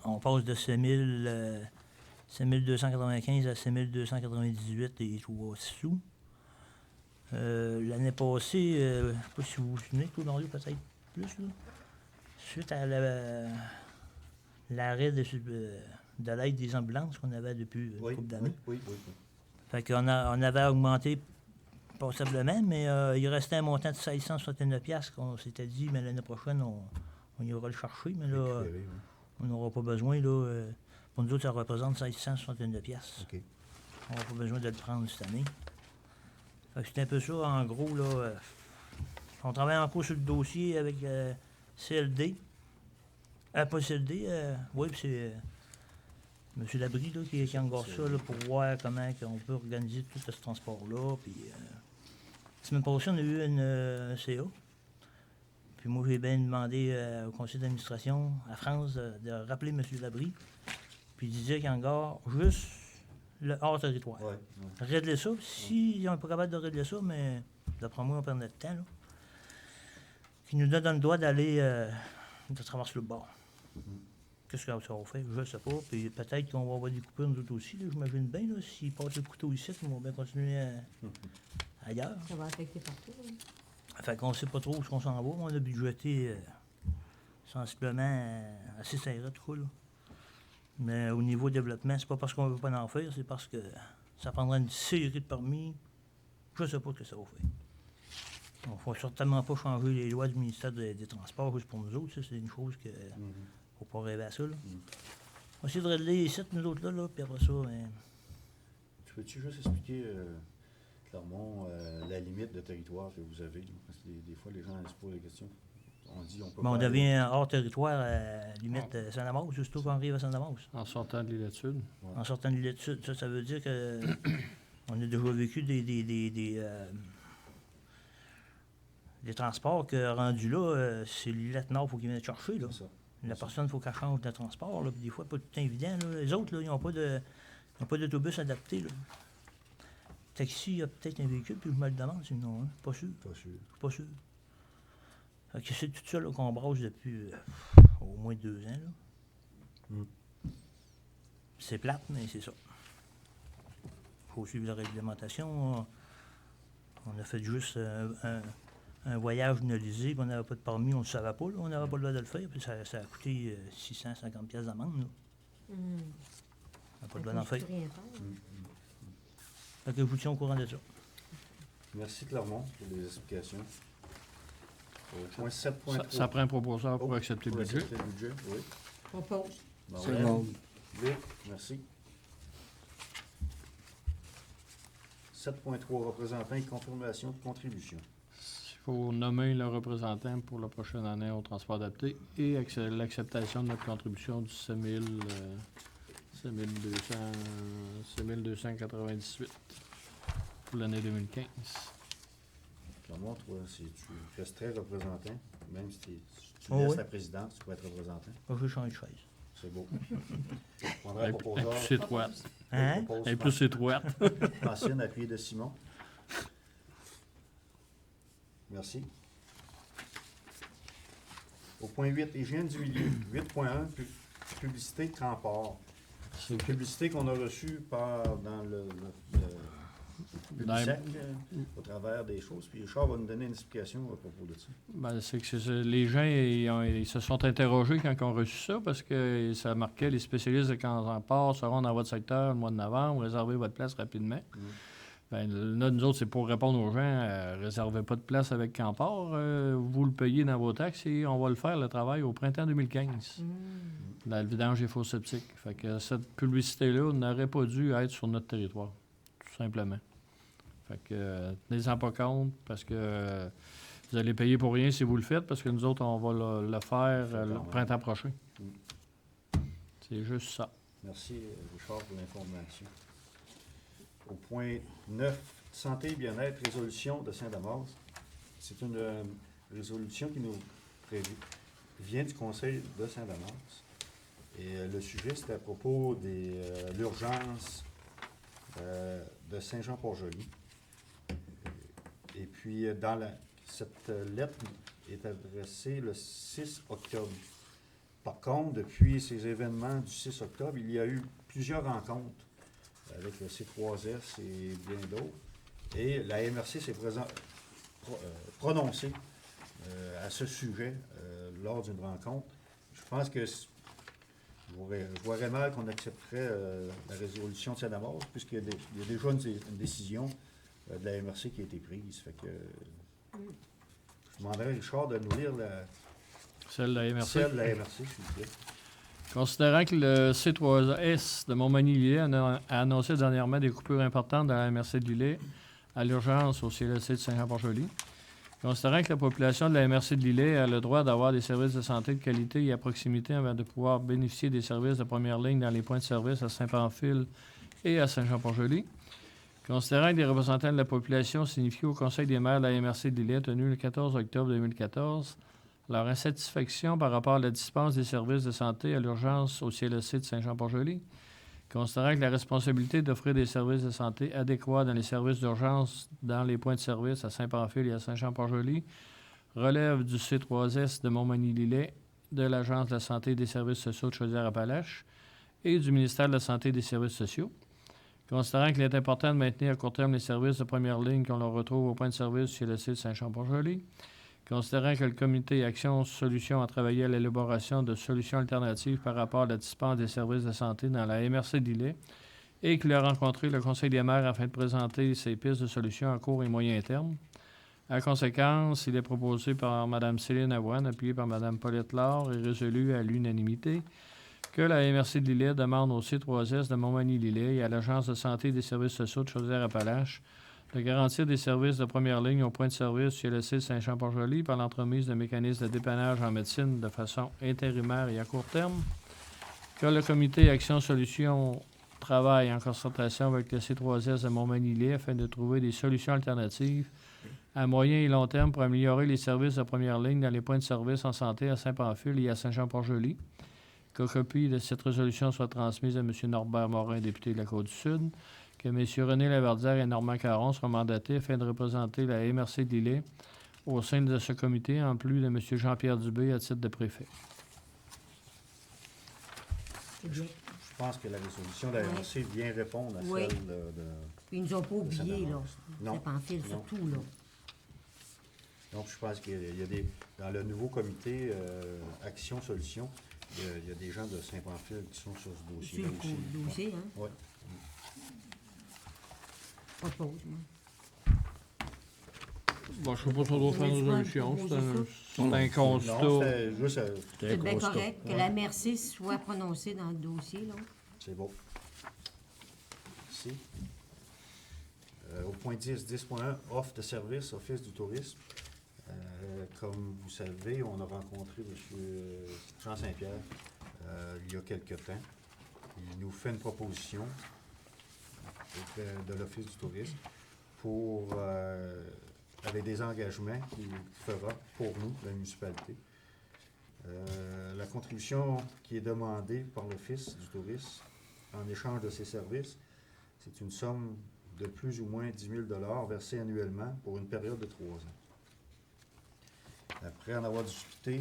On passe de 5295 à 5298 et 3 sous. L'année passée, je ne sais pas si vous vous souvenez, toi, Mario, peut-être plus, là. Suite à l'arrêt de l'aide des ambulances qu'on avait depuis une couple d'années. Oui. Fait qu'on on avait augmenté passablement, mais il restait un montant de 1669 piastres qu'on s'était dit, mais l'année prochaine, on ira le chercher, mais là, on n'aura pas besoin, là. Pour nous autres, ça représente 1669 piastres. OK. On n'aura pas besoin de le prendre cette année. Fait que c'est un peu ça, en gros, là. On travaille encore sur le dossier avec CLD. Pas CLD, oui, puis c'est M. Labrie là, qui engage ça là, pour voir comment on peut organiser tout ce transport-là. Puis, la semaine passée, on a eu une CA. Puis moi, j'ai bien demandé au conseil d'administration, à France, de rappeler M. Labrie. Puis il disait qu'il engage juste le hors-territoire. Ouais. Régler ça. Si on n'est pas capable de régler ça, mais d'après moi, on perd notre temps. Là. Qui nous donne le droit d'aller de traverser le bord. Qu'est-ce que ça va faire? Je ne sais pas. Puis peut-être qu'on va avoir des coupures nous autres aussi. Là, j'imagine bien. S'ils passent le couteau ici, ils vont bien continuer ailleurs. Ça va affecter partout. Hein. Fait qu'on ne sait pas trop où on s'en va. On a budgété sensiblement assez serré, tout cas. Là. Mais au niveau développement, c'est pas parce qu'on ne veut pas en faire, c'est parce que ça prendra une série de permis. Je ne sais pas ce que ça va faire. Il ne faut certainement pas changer les lois du ministère des Transports juste pour nous autres. Ça, c'est une chose que faut pas rêver à ça. Là. On va essayer de régler les sites, nous autres, là, puis après ça... Tu peux-tu juste expliquer, Clermont, la limite de territoire que vous avez? Là? Parce que des fois, les gens se posent des questions. On dit on peut on pas devient hors territoire limite Saint-Damas, juste qu'on arrive à Saint-Damas. En sortant de l'île Sud. Ouais. En sortant de l'île Sud. Ça veut dire que on a déjà vécu des transports que rendus là, c'est l'île Nord, il faut qu'ils viennent chercher. Là. La personne, il faut qu'elle change de transport. Là, puis des fois, pas tout le temps évident. Là. Les autres, là, ils n'ont pas d'autobus adapté. Là. Taxi, il y a peut-être un véhicule, puis je me le demande, sinon, hein? Pas sûr. Pas sûr. Fait que c'est tout ça là, qu'on brasse depuis au moins 2 ans. Là. C'est plate, mais c'est ça. Il faut suivre la réglementation. On a fait juste un voyage analysé, puis on n'avait pas de permis, on ne le savait pas. Là, on n'avait pas le droit de le faire, puis ça a coûté 650 pièces d'amende. On n'a pas le droit d'en faire. Fait que je vous tiens au courant de ça. Merci Clermont pour les explications. Point 7.3. Ça prend un proposeur pour accepter le budget. Oui. Propose. C'est bon. Vic, merci. 7.3, représentant et confirmation de contribution. Il faut nommer le représentant pour la prochaine année au transport adapté et l'acceptation de notre contribution du 6298 pour l'année 2015. Clermont, toi, tu restes très représentant, même si tu Oh laisses oui. la présidence, tu peux être représentant. Moi, je vais changer de chaise. C'est beau. Je prendrai un Elle proposeur. est plus étroite. Hein? Elle est plus étroite. Francine, appuyée de Simon. Merci. Au point 8, hygiène du milieu. 8.1, publicité de Cramport. C'est une publicité qu'on a reçue dans le Publisac, au travers des choses. Puis Richard va nous donner une explication à propos de ça. Ben, c'est que les gens ils se sont interrogés quand ils ont reçu ça parce que ça marquait les spécialistes de Cramport seront dans votre secteur le mois de novembre, réservez votre place rapidement. Ben, là, nous autres, c'est pour répondre aux gens, réservez pas de place avec Cramport, vous le payez dans vos taxes et on va le faire, le travail, au printemps 2015. Dans le vidange des fosses septiques. Fait que cette publicité-là n'aurait pas dû être sur notre territoire, tout simplement. Fait que tenez-en pas compte parce que vous allez payer pour rien si vous le faites parce que nous autres, on va le faire le printemps prochain. C'est juste ça. Merci, Richard, pour l'information. Au point 9, santé et bien-être, résolution de Saint-Damas. C'est une résolution qui nous vient du Conseil de Saint-Damas Et le sujet, c'était à propos de l'urgence de Saint-Jean-Port-Joli. Et puis, cette lettre est adressée le 6 octobre. Par contre, depuis ces événements du 6 octobre, il y a eu plusieurs rencontres avec le C3S et bien d'autres. Et la MRC s'est prononcée à ce sujet lors d'une rencontre. Je pense que je voudrais mal qu'on accepterait la résolution de Saint-Damas, puisqu'il y a déjà une décision de la MRC qui a été prise. Fait que je demanderais à Richard de nous lire Celle de la MRC. Celle de la MRC, s'il vous plaît. Considérant que le C3S de Montmagny-Lillet a annoncé dernièrement des coupures importantes dans la MRC de Lillet à l'urgence au CLSC de Saint-Jean-Port-Joli. Considérant que la population de la MRC de Lillet a le droit d'avoir des services de santé de qualité et à proximité afin de pouvoir bénéficier des services de première ligne dans les points de service à Saint-Pamphile et à Saint-Jean-Port-Joli. Considérant que des représentants de la population signifient au Conseil des maires de la MRC de Lillet tenu le 14 octobre 2014 leur insatisfaction par rapport à la dispense des services de santé à l'urgence au CLSC de Saint-Jean-Port-Joli. Considérant que la responsabilité d'offrir des services de santé adéquats dans les services d'urgence dans les points de service à Saint-Pamphile et à Saint-Jean-Port-Joli relève du C3S de Montmagny-Lillet, de l'Agence de la santé et des services sociaux de Chaudière-Appalaches et du ministère de la Santé et des services sociaux. Considérant qu'il est important de maintenir à court terme les services de première ligne qu'on leur retrouve au point de service du CLSC de Saint-Jean-Port-Joli. Considérant que le comité Action Solutions a travaillé à l'élaboration de solutions alternatives par rapport à la dispense des services de santé dans la MRC de Lillet et qu'il a rencontré le Conseil des maires afin de présenter ses pistes de solutions à court et moyen terme. En conséquence, il est proposé par Mme Céline Avoine, appuyé par Mme Paulette Laure et résolu à l'unanimité que la MRC de Lillet demande au C3S de Montmagny-Lillet et à l'Agence de santé et des services sociaux de Chaudière-Appalaches de garantir des services de première ligne au point de service chez le CLSC Saint-Jean-Port-Joli par l'entremise de mécanismes de dépannage en médecine de façon intérimaire et à court terme, que le comité Action Solutions travaille en concertation avec le C3S de Montmagny-Lillet afin de trouver des solutions alternatives à moyen et long terme pour améliorer les services de première ligne dans les points de service en santé à Saint-Pamphile et à Saint-Jean-Port-Joli. Que copie de cette résolution soit transmise à M. Norbert Morin, député de la Côte-du-Sud, que M. René Laverdière et Normand Caron soient mandatés afin de représenter la MRC de Lillet au sein de ce comité, en plus de M. Jean-Pierre Dubé à titre de préfet. Je pense que la résolution de la MRC vient répondre à celle de... Puis ils nous ont pas oubliés, là. Non. Saint-Pamphile, surtout, là. Donc, je pense qu'il y a des... Dans le nouveau comité Action Solutions, il y a des gens de Saint-Pamphile qui sont sur ce dossier-là aussi. Sur le dossier, hein? Oui. Pas de pause, moi. Bon, je ne sais pas trop faire une résolution. C'est un constat. Non, c'est juste... C'est bien correct que la MRC soit prononcée dans le dossier, là. C'est beau. Merci. Au point 10, 10.1, offre de service, Office du tourisme. Comme vous savez, on a rencontré M. Jean Saint-Pierre il y a quelque temps. Il nous fait une proposition de l'Office du tourisme pour, avec des engagements qu'il fera pour nous, la municipalité. La contribution qui est demandée par l'Office du tourisme en échange de ses services, c'est une somme de plus ou moins 10 000 versée annuellement pour une période de 3 ans. Après en avoir discuté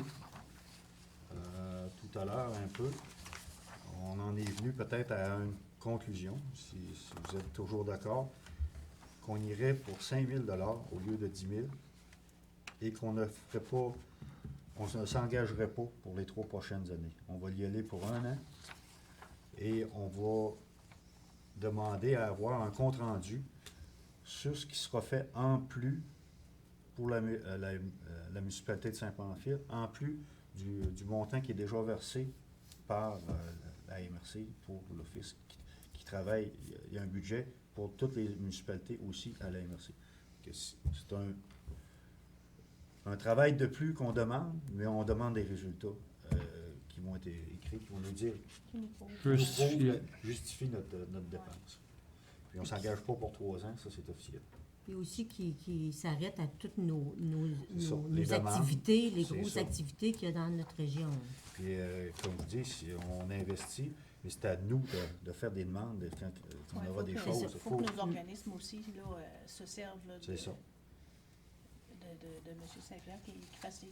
tout à l'heure un peu, on en est venu peut-être à une conclusion, si vous êtes toujours d'accord, qu'on irait pour 5 000 au lieu de 10 000 et qu'on ne ferait pas, on ne s'engagerait pas pour les 3 prochaines années. On va y aller pour 1 an et on va demander à avoir un compte-rendu sur ce qui sera fait en plus pour la municipalité de Saint-Pamphile, en plus du montant qui est déjà versé par la MRC pour l'Office qui travaille. Il y a un budget pour toutes les municipalités aussi à la MRC. C'est un travail de plus qu'on demande, mais on demande des résultats qui vont être écrits, qui vont nous dire, justifie notre dépense. Puis on ne s'engage pas pour 3 ans, ça c'est officiel. Puis aussi qui s'arrête à toutes nos C'est ça, les demandes. activités, les C'est grosses ça. activités qu'il y a dans notre région. Puis, comme je dis, si on investit, mais c'est à nous de faire des demandes quand on aura des choses. Il faut que nos organismes aussi là, se servent là, C'est ça. de M. Saint-Pierre qui fasse des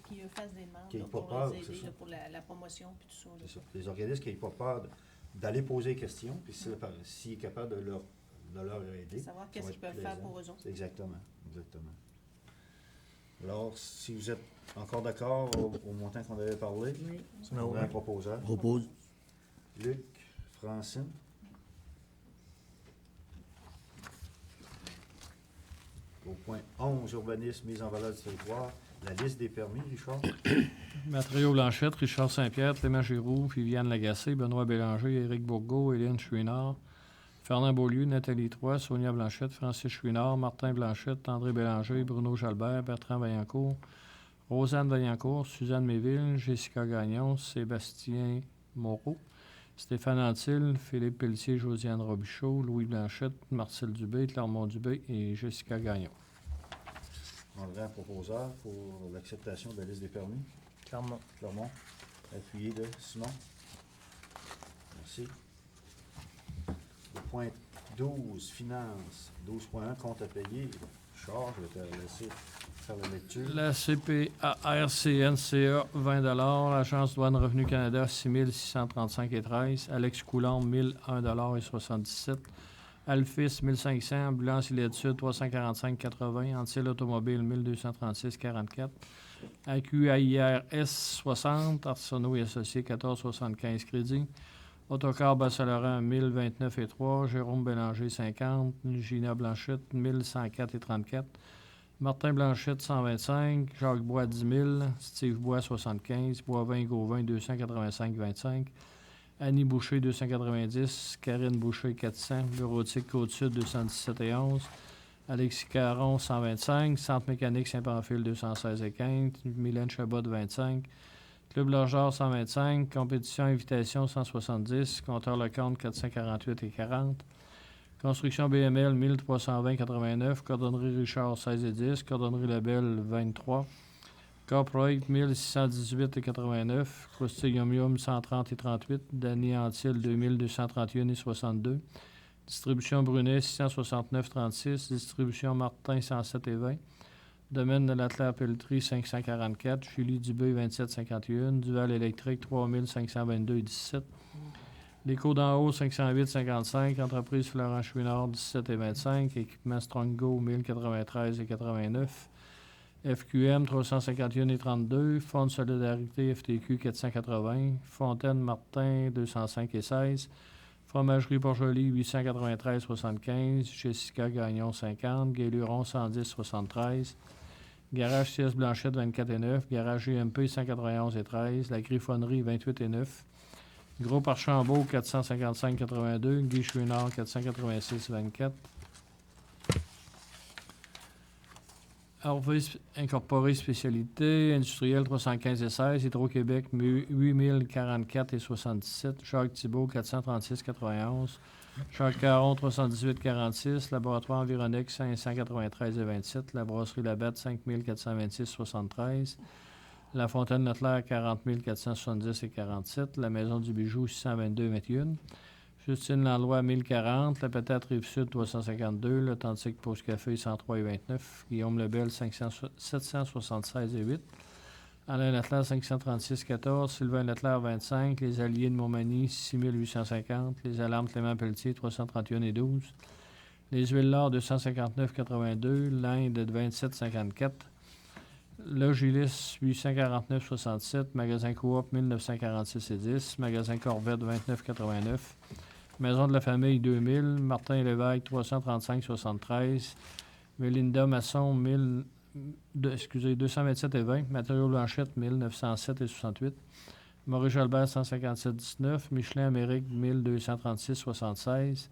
demandes Qu'il ait là, pas pour peur, les c'est aider ça. là, pour la promotion puis tout ça. Là. C'est ça. Les organismes qui n'aient pas peur d'aller poser des questions, puis s'il est capable de leur aider. Savoir ça qu'est-ce va qu'ils être peuvent faire plaisant. pour eux autres. Exactement. Alors, si vous êtes encore d'accord au montant qu'on avait parlé, on aurait un proposeur. Propose. Luc, Francine. Au point 11, urbanisme, mise en valeur du territoire. La liste des permis, Richard. Matériaux Blanchette, Richard Saint-Pierre, Clément Giroux, Viviane Lagacé, Benoît Bélanger, Éric Bourgault, Hélène Chouinard, Fernand Beaulieu, Nathalie Troy, Sonia Blanchette, Francis Chouinard, Martin Blanchette, André Bélanger, Bruno Jalbert, Bertrand Vaillancourt, Rosanne Vaillancourt, Suzanne Méville, Jessica Gagnon, Sébastien Moreau, Stéphane Antil, Philippe Pelletier, Josiane Robichaud, Louis Blanchette, Marcel Dubé, Clermont Dubé et Jessica Gagnon. On aurait un proposeur pour l'acceptation de la liste des permis. Clermont. Clermont. Appuyé de Simon. Merci. Au point 12, finances. 12.1, compte à payer. Charles, je vais te laisser faire la lecture. La CPARCNCA, 20 l'Agence Douane Revenu Canada, 6 635,13 Alex Coulombe, 1,01,77 Alphys, 1500 Ambulance Île Sud, 345,80 Antil Automobile, 1236,44 AQAIRS, 60 Arsenault et Associés, 14,75 Crédit. Autocar Bas-Saint-Laurent, 1029,3 Jérôme Bélanger, 50 Gina Blanchette, 1104,34 Martin Blanchette, 125 Jacques Bois, 10 000 Steve Bois, 75 Boivin Gauvin, 285,25 Annie Boucher, 290 Karine Boucher, 400 Bureautique Côte-Sud, 217,11 Alexis Caron, 125 Centre mécanique Saint-Pamphile, 216,15 Mylène Chabot, 25 Club Logeur, 125 Compétition Invitation, 170 Compteur Lecomte, 448,40 Construction BML, 1320,89 Cordonnerie Richard, 16,10 Cordonnerie Labelle, 23 Corporate, 1618,89 Croustille Yum Yum, 130,38 Danny Antil, 2231,62 Distribution Brunet, 669,36 Distribution Martin, 107,20 Domaine de la Claire-Pelletrie, 544 Julie Dubé, 27,51 Duval électrique, 3522,17 L'Éco d'en haut, 508,55 Entreprise Florent Chouinard, 17,25 Équipement Strongo, 1093,89 FQM, 351,32 Fonds de solidarité FTQ, 480 Fontaine Martin, 205,16 Fromagerie Port-Joli, 893,75 Jessica Gagnon, 50 Guéluron, 110,73 Garage CS Blanchette, 24,9 Garage UMP, 191,13 La Griffonnerie, 28,9 Groupe Archambault, 455,82 Guy Chouinard, 486,24 Harvey Incorporé Spécialité Industrielle, 315,16 Hydro-Québec, 8044,77 Jacques Thibault, 436,91 Jacques Caron, 318,46 Laboratoire Environex, 593,27 La Brasserie Labatte, 5426,73 La Fontaine Leclerc, 40 470,47 La Maison du Bijou, 622,21 Justine Landlois, 1040 La Patate Rive-Sud, 352 L'Authentique Pause Café, 103,29 Guillaume Lebel, 776,8 Alain Leclerc, 536,14 Sylvain Leclerc, 25 Les Alliés de Montmagny, 6850 Les Alarmes Clément Pelletier, 331,12 Les Huiles L'Or, 259,82 l'Inde, 27,54 Logilis, 849,67 Magasin Coop, 1946,10 Magasin Corvette, 29,89 Maison de la Famille, 2000 Martin Lévesque, 335,73 Mélinda Masson, 227,20 Matériaux Blanchette, 1907,68 Maurice Jalbert, 157,19 Michelin Amérique, 1236,76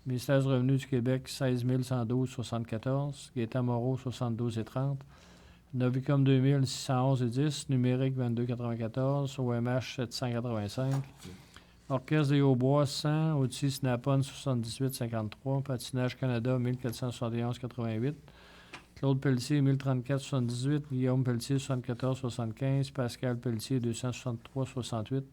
Ministère du Revenu du Québec, 16 112,74 Gaétan Moreau, 72,30 Novicom 2000, 611,10 Numérique, 22,94 OMH, 785 Orchestre des Hauts-Bois, 100 Outils Snap-on, 78,53 Patinage Canada, 1471,88 Claude Pelletier, 1034,78. Guillaume Pelletier, 74,75. Pascal Pelletier, 263,68.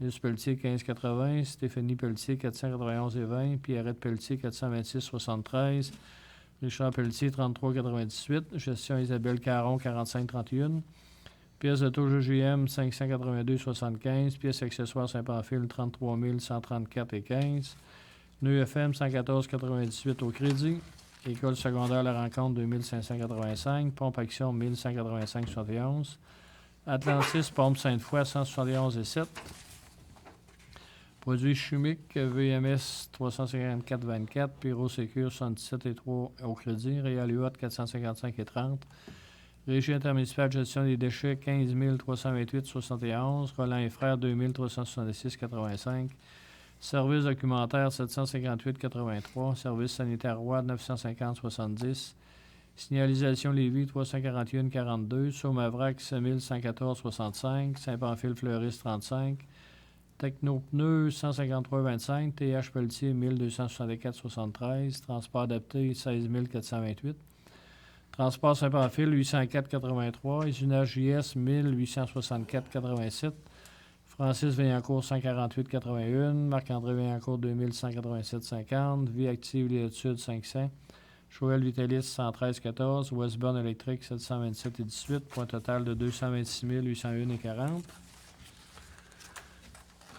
Luce Pelletier, 15,80. Stéphanie Pelletier, 491,20. Pierrette Pelletier, 426,73. Richard Pelletier, 33,98. Gestion Isabelle Caron, 45,31. Pièces de taux GGM, 582,75. Pièces accessoires Saint-Pamphile, 33 134,15. Nœud FM, 114,98 au crédit. École secondaire La Rencontre, 2585. Pompe Action, 1185,71. Atlantis, Pompe Sainte-Foy, 171,7. Produits chimiques, VMS, 354,24. Pyrosécure, 77,3 au crédit. Réal UOT, 455,30. Régie intermunicipale de gestion des déchets, 15 328,71. Roland et Frères, 2 366,85. Service documentaire, 758,83. Service sanitaire Roi, 950,70. Signalisation Lévis, 341,42. Saumavrac, 6114,65. Saint-Pamphile-Fleuriste, 35. Technopneus, 153,25. TH Pelletier, 1264,73. Transport adapté, 16 428. Transport Saint-Pamphile, 804,83. Usinage JS, 1864,87. Francis Vaillancourt, 148,81. Marc-André Vaillancourt, 2187,50. Vie active Létude, 500. Joël Vitalis, 113,14. Westbourne électrique, 727,18. Point total de 226 801,40.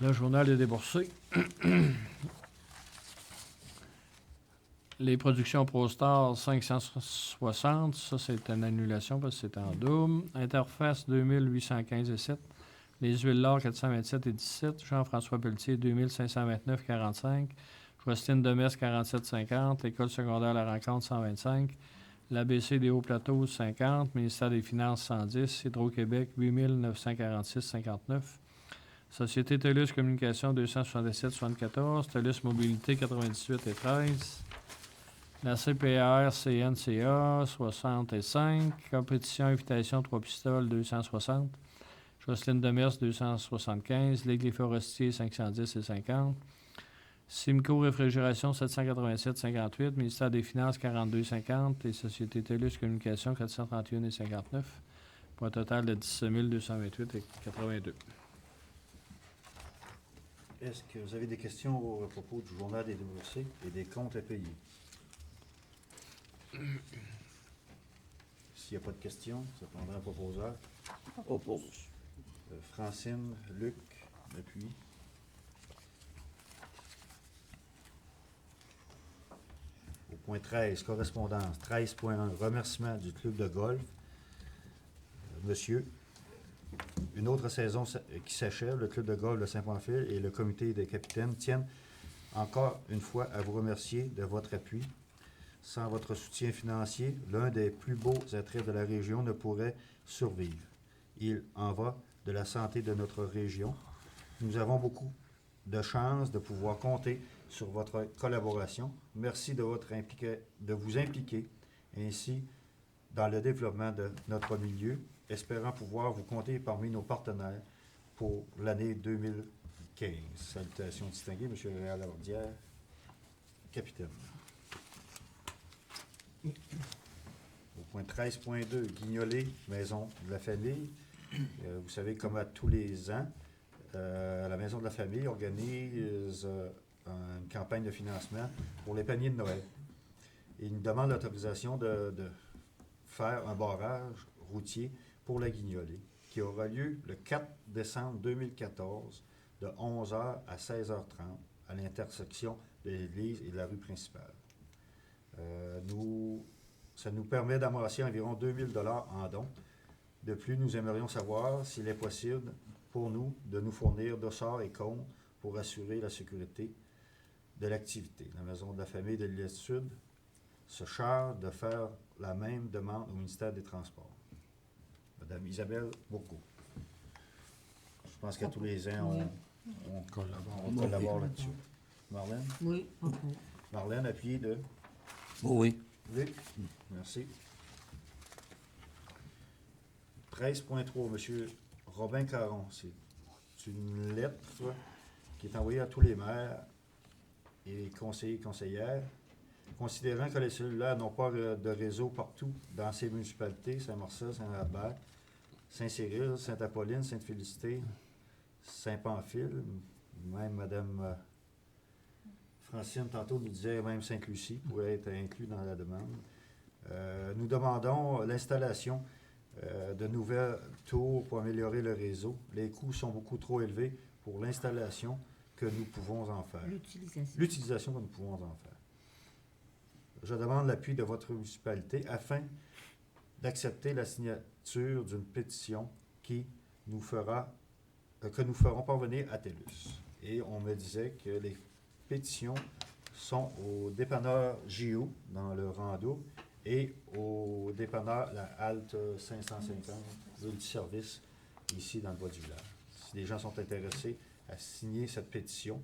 Le journal des déboursés. Les productions ProStar, 560. Ça, c'est une annulation parce que c'est en double. Interface, 2815,7. Les huiles l'or, 427,17. Jean-François Pelletier, 2529,45. Jocelyne Demers, 47,50. L'École secondaire La Rencontre, 125. L'ABC des Hauts-Plateaux, 50. Ministère des Finances, 110. Hydro-Québec, 8946,59. Société TELUS Communication, 267,74. TELUS Mobilité, 98,13. La CPR CNCA, 65. Compétition Invitation 3 pistoles, 260. Jocelyne Demers, 275. Ligue des Forestiers, 510,50. Simco Réfrigération, 787,58. Ministère des Finances, 42,50. Et Société TELUS Communication, 431,59. Pour un total de 17 228,82. Est-ce que vous avez des questions à propos du journal des déboursés et des comptes à payer? S'il n'y a pas de questions, ça prendra un proposeur. Oppose. Francine, Luc, appui. Au point 13, correspondance. 13.1, remerciement du club de golf. Monsieur, une autre saison qui s'achève, le club de golf de Saint-Pamphile et le comité des capitaines tiennent encore une fois à vous remercier de votre appui. Sans votre soutien financier, l'un des plus beaux attraits de la région ne pourrait survivre. Il en va de la santé de notre région. Nous avons beaucoup de chance de pouvoir compter sur votre collaboration. Merci de vous impliquer ainsi dans le développement de notre milieu, espérant pouvoir vous compter parmi nos partenaires pour l'année 2015. Salutations distinguées, M. Réal Lavardière, capitaine. Au point 13.2, Guignolé, Maison de la Famille. Vous savez, comme à tous les ans, la Maison de la Famille organise une campagne de financement pour les paniers de Noël. Et il nous demande l'autorisation de faire un barrage routier pour la Guignolée, qui aura lieu le 4 décembre 2014, de 11h à 16h30, à l'intersection de l'église et de la rue principale. Ça nous permet d'amasser environ 2000 $ en dons. De plus, nous aimerions savoir s'il est possible pour nous de nous fournir dossards et comptes pour assurer la sécurité de l'activité. La Maison de la Famille de l'Île Sud se charge de faire la même demande au ministère des Transports. Madame Isabelle Bourgault. Je pense qu'à tous les ans, on collabore là-dessus. Marlène? Oui. Marlène, appuyée de? Oui. Luc? Merci. 13.3, M. Robin Caron. C'est une lettre qui est envoyée à tous les maires et conseillers et conseillères considérant que les cellulaires n'ont pas de réseau partout dans ces municipalités, Saint-Marcel, Saint-Albert, Saint-Cyril, Sainte-Apolline, Sainte-Félicité, Saint-Pamphile, même Mme Francine, tantôt, nous disait même Sainte-Lucie pourrait être inclus dans la demande. Nous demandons l'installation de nouvelles tours pour améliorer le réseau. Les coûts sont beaucoup trop élevés pour l'installation que nous pouvons en faire. L'utilisation que nous pouvons en faire. Je demande l'appui de votre municipalité afin d'accepter la signature d'une pétition que nous ferons parvenir à TELUS. Et on me disait que les pétitions sont au dépanneur JO dans le Rando et au dépanneur la Halte 550, du service ici dans le bas du village. Si les gens sont intéressés à signer cette pétition,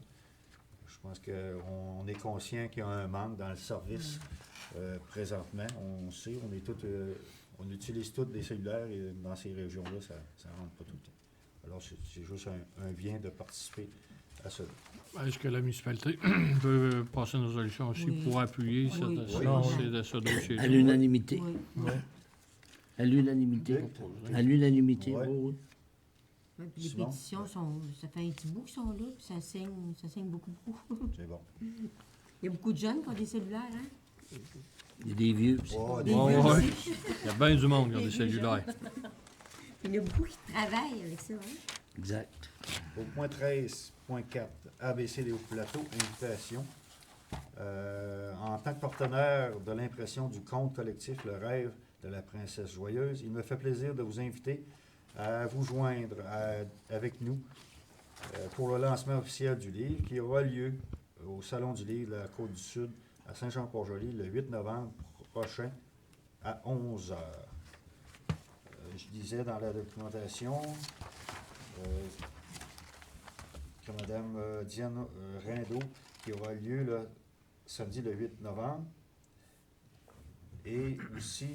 je pense qu'on est conscient qu'il y a un manque dans le service présentement. On sait, on utilise tous des cellulaires et dans ces régions-là, ça ne rentre pas tout le temps. Alors, c'est juste un bien de participer à cela. Est-ce que la municipalité peut passer une résolution aussi pour appuyer ce dossier? À l'unanimité. Oui. Ouais. À l'unanimité. À l'unanimité, ouais. oui. Ouais, puis les pétitions, ça fait un petit bout qu'ils sont là, puis ça signe beaucoup. C'est bon. Il y a beaucoup de jeunes qui ont des cellulaires, hein? Il y a des vieux. Il y a bien du monde qui ont des cellulaires. Il y en a beaucoup qui travaillent avec ça, hein? Exact. Au point 13.4, ABC des Hauts-Plateaux, invitation. En tant que partenaire de l'impression du conte collectif Le Rêve de la Princesse Joyeuse, il me fait plaisir de vous inviter à vous joindre avec nous pour le lancement officiel du livre qui aura lieu au Salon du livre de la Côte-du-Sud à Saint-Jean-Port-Joli le 8 novembre prochain à 11h. Je disais dans la documentation que Mme Diane Rindeau qui aura lieu le samedi le 8 novembre et aussi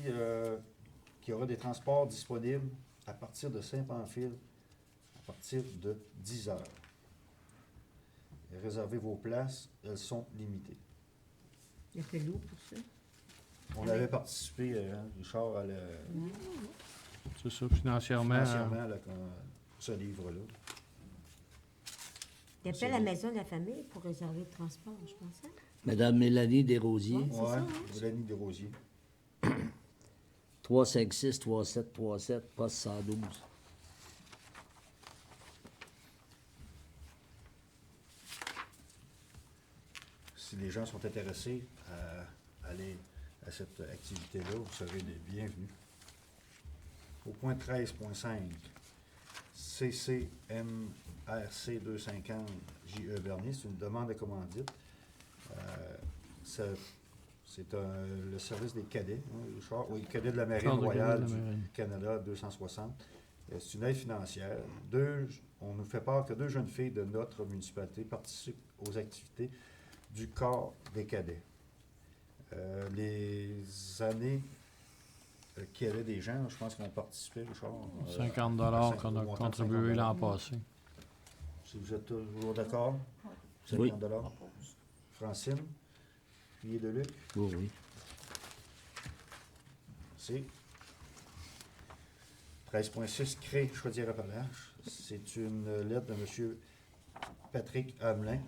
qu'il y aura des transports disponibles à partir de Saint-Pamphile à partir de 10 heures. Et réservez vos places, elles sont limitées. Il y a fait l'eau pour ça. On avait participé, Richard, à c'est ça, financièrement ce livre-là. Il appelle la maison de la famille pour réserver le transport, je pense. Hein? Madame Mélanie Desrosiers. Oui, Mélanie Desrosiers. 356-3737, poste 112. Si les gens sont intéressés à aller à cette activité-là, vous serez les bienvenus. Au point 13.5, CCMRC 250 J.E. Bernier, c'est une demande de commandite. C'est le service des cadets, oui, cadets de la Marine royale du Canada 260. C'est une aide financière. On nous fait part que 2 jeunes filles de notre municipalité participent aux activités du corps des cadets. Les années qu'il y avait des gens, je pense qu'on participait, Richard. 50 qu'on a contribué l'an passé. Si vous êtes toujours d'accord? 50 oui. Francine? Puis de Luc? Oui, oui. C'est 13.6, Cré Chaudière-Appalaches. C'est une lettre de M. Patrick Hamelin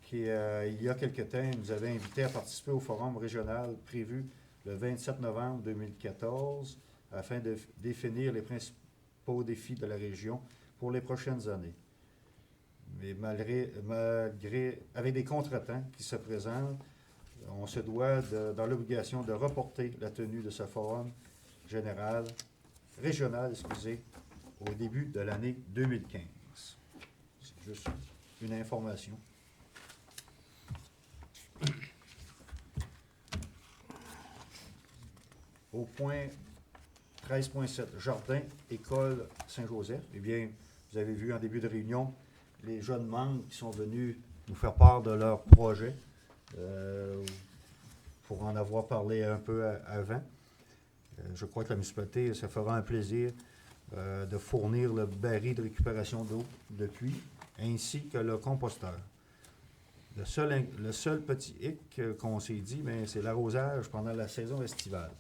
qui, il y a quelque temps, nous avait invité à participer au forum régional prévu le 27 novembre 2014 afin de définir les principaux défis de la région pour les prochaines années. Mais malgré avec des contretemps qui se présentent, on se doit dans l'obligation de reporter la tenue de ce forum régional, au début de l'année 2015. C'est juste une information. Au point 13.7, Jardin, École Saint-Joseph. Eh bien, vous avez vu en début de réunion les jeunes membres qui sont venus nous faire part de leur projet pour en avoir parlé un peu avant. Je crois que la municipalité se fera un plaisir de fournir le baril de récupération d'eau de puits ainsi que le composteur. Le seul petit hic qu'on s'est dit, ben, c'est l'arrosage pendant la saison estivale.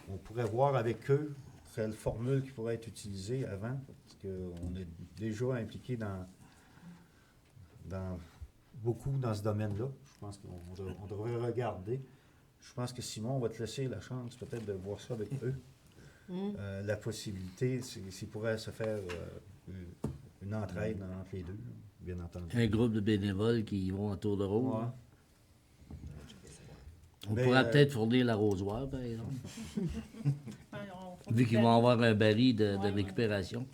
On pourrait voir avec eux quelle formule qui pourrait être utilisée avant, parce qu'on est déjà impliqué dans beaucoup dans ce domaine-là. Je pense qu'on devrait regarder. Je pense que Simon, on va te laisser la chance peut-être de voir ça avec eux. La possibilité, s'il pourrait se faire une entraide entre les deux, bien entendu. Un groupe de bénévoles qui vont à tour de rôle. Ouais. On Mais, pourrait peut-être fournir l'arrosoir, par exemple. Vu qu'ils vont avoir un baril de récupération.